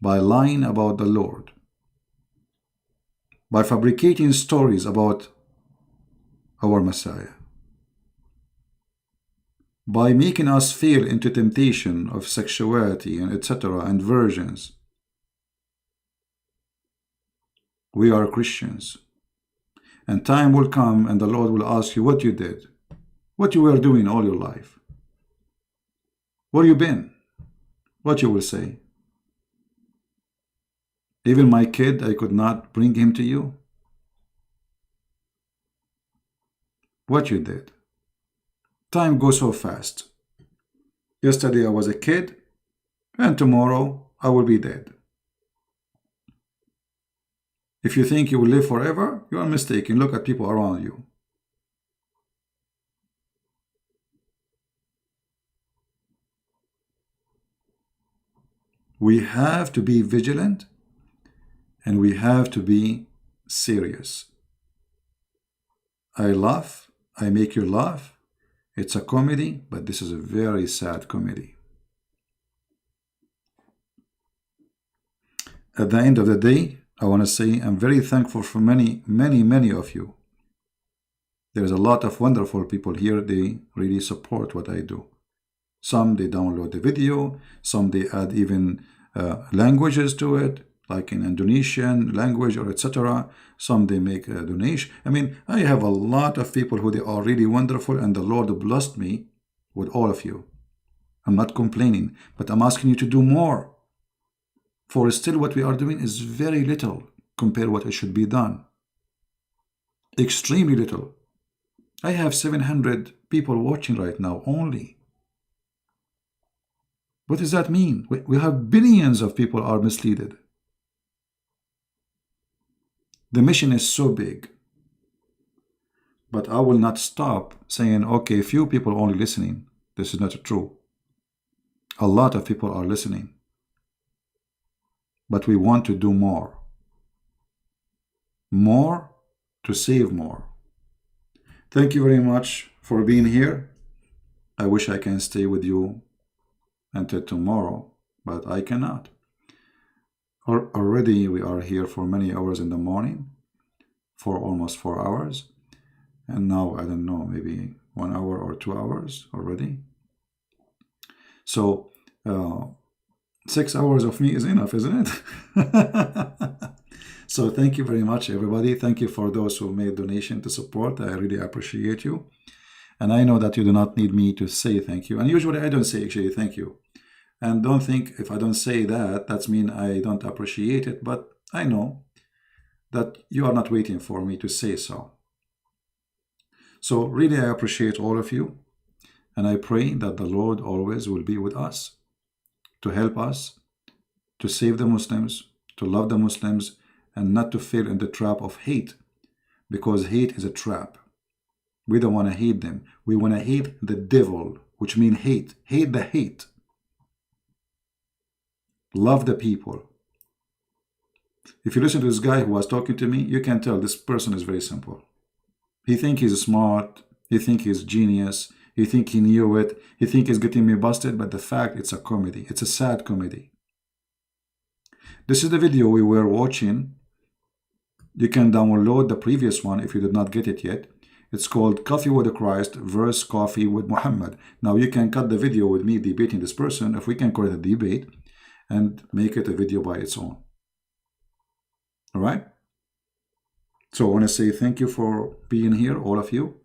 by lying about the Lord, by fabricating stories about our Messiah, by making us fall into temptation of sexuality and etc. and virgins. We are Christians, and time will come and the Lord will ask you what you did, what you were doing all your life, where you been, what you will say. Even my kid, I could not bring him to you. What you did. Time goes so fast. Yesterday I was a kid, and tomorrow I will be dead. If you think you will live forever, you are mistaken. Look at people around you. We have to be vigilant, and we have to be serious. I laugh, I make you laugh. It's a comedy, but this is a very sad comedy. At the end of the day, I want to say I'm very thankful for many of you. There's a lot of wonderful people here. They really support what I do. Some they download the video, some they add even languages to it, like in Indonesian language or etc. Some they make a donation. I mean, I have a lot of people who they are really wonderful, and the Lord blessed me with all of you. I'm not complaining, but I'm asking you to do more. For still what we are doing is very little compared to what it should be done. Extremely little. I have 700 people watching right now only. What does that mean? We have billions of people are misled. The mission is so big. But I will not stop saying, okay, few people only listening. This is not true. A lot of people are listening. But we want to do more. More to save more. Thank you very much for being here. I wish I can stay with you until tomorrow, but I cannot. Already we are here for many hours in the morning, for almost 4 hours. And now, I don't know, maybe 1 hour or 2 hours already. So, 6 hours of me is enough, isn't it? So thank you very much, everybody. Thank you for those who made donation to support. I really appreciate you. And I know that you do not need me to say thank you. And usually I don't say actually thank you. And don't think if I don't say that, that's mean I don't appreciate it. But I know that you are not waiting for me to say so. So really I appreciate all of you. And I pray that the Lord always will be with us, to help us, to save the Muslims, to love the Muslims, and not to fall in the trap of hate, because hate is a trap. We don't want to hate them. We want to hate the devil, which means hate. Hate the hate. Love the people. If you listen to this guy who was talking to me, you can tell this person is very simple. He thinks he's smart. He thinks he's genius. He thinks he knew it. He thinks he's getting me busted. But the fact, it's a comedy. It's a sad comedy. This is the video we were watching. You can download the previous one if you did not get it yet. It's called Coffee with Christ versus Coffee with Muhammad. Now you can cut the video with me debating this person, if we can call it a debate, and make it a video by its own. All right? So I want to say thank you for being here, all of you.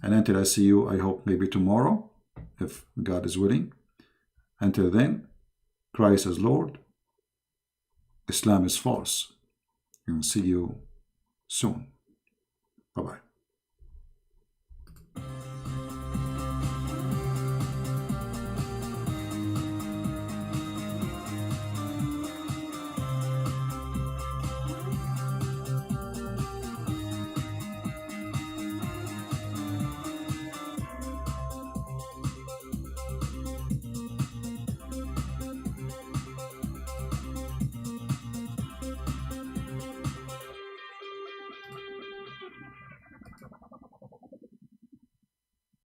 And until I see you, I hope maybe tomorrow, if God is willing. Until then, Christ is Lord. Islam is false. And see you soon. Bye-bye.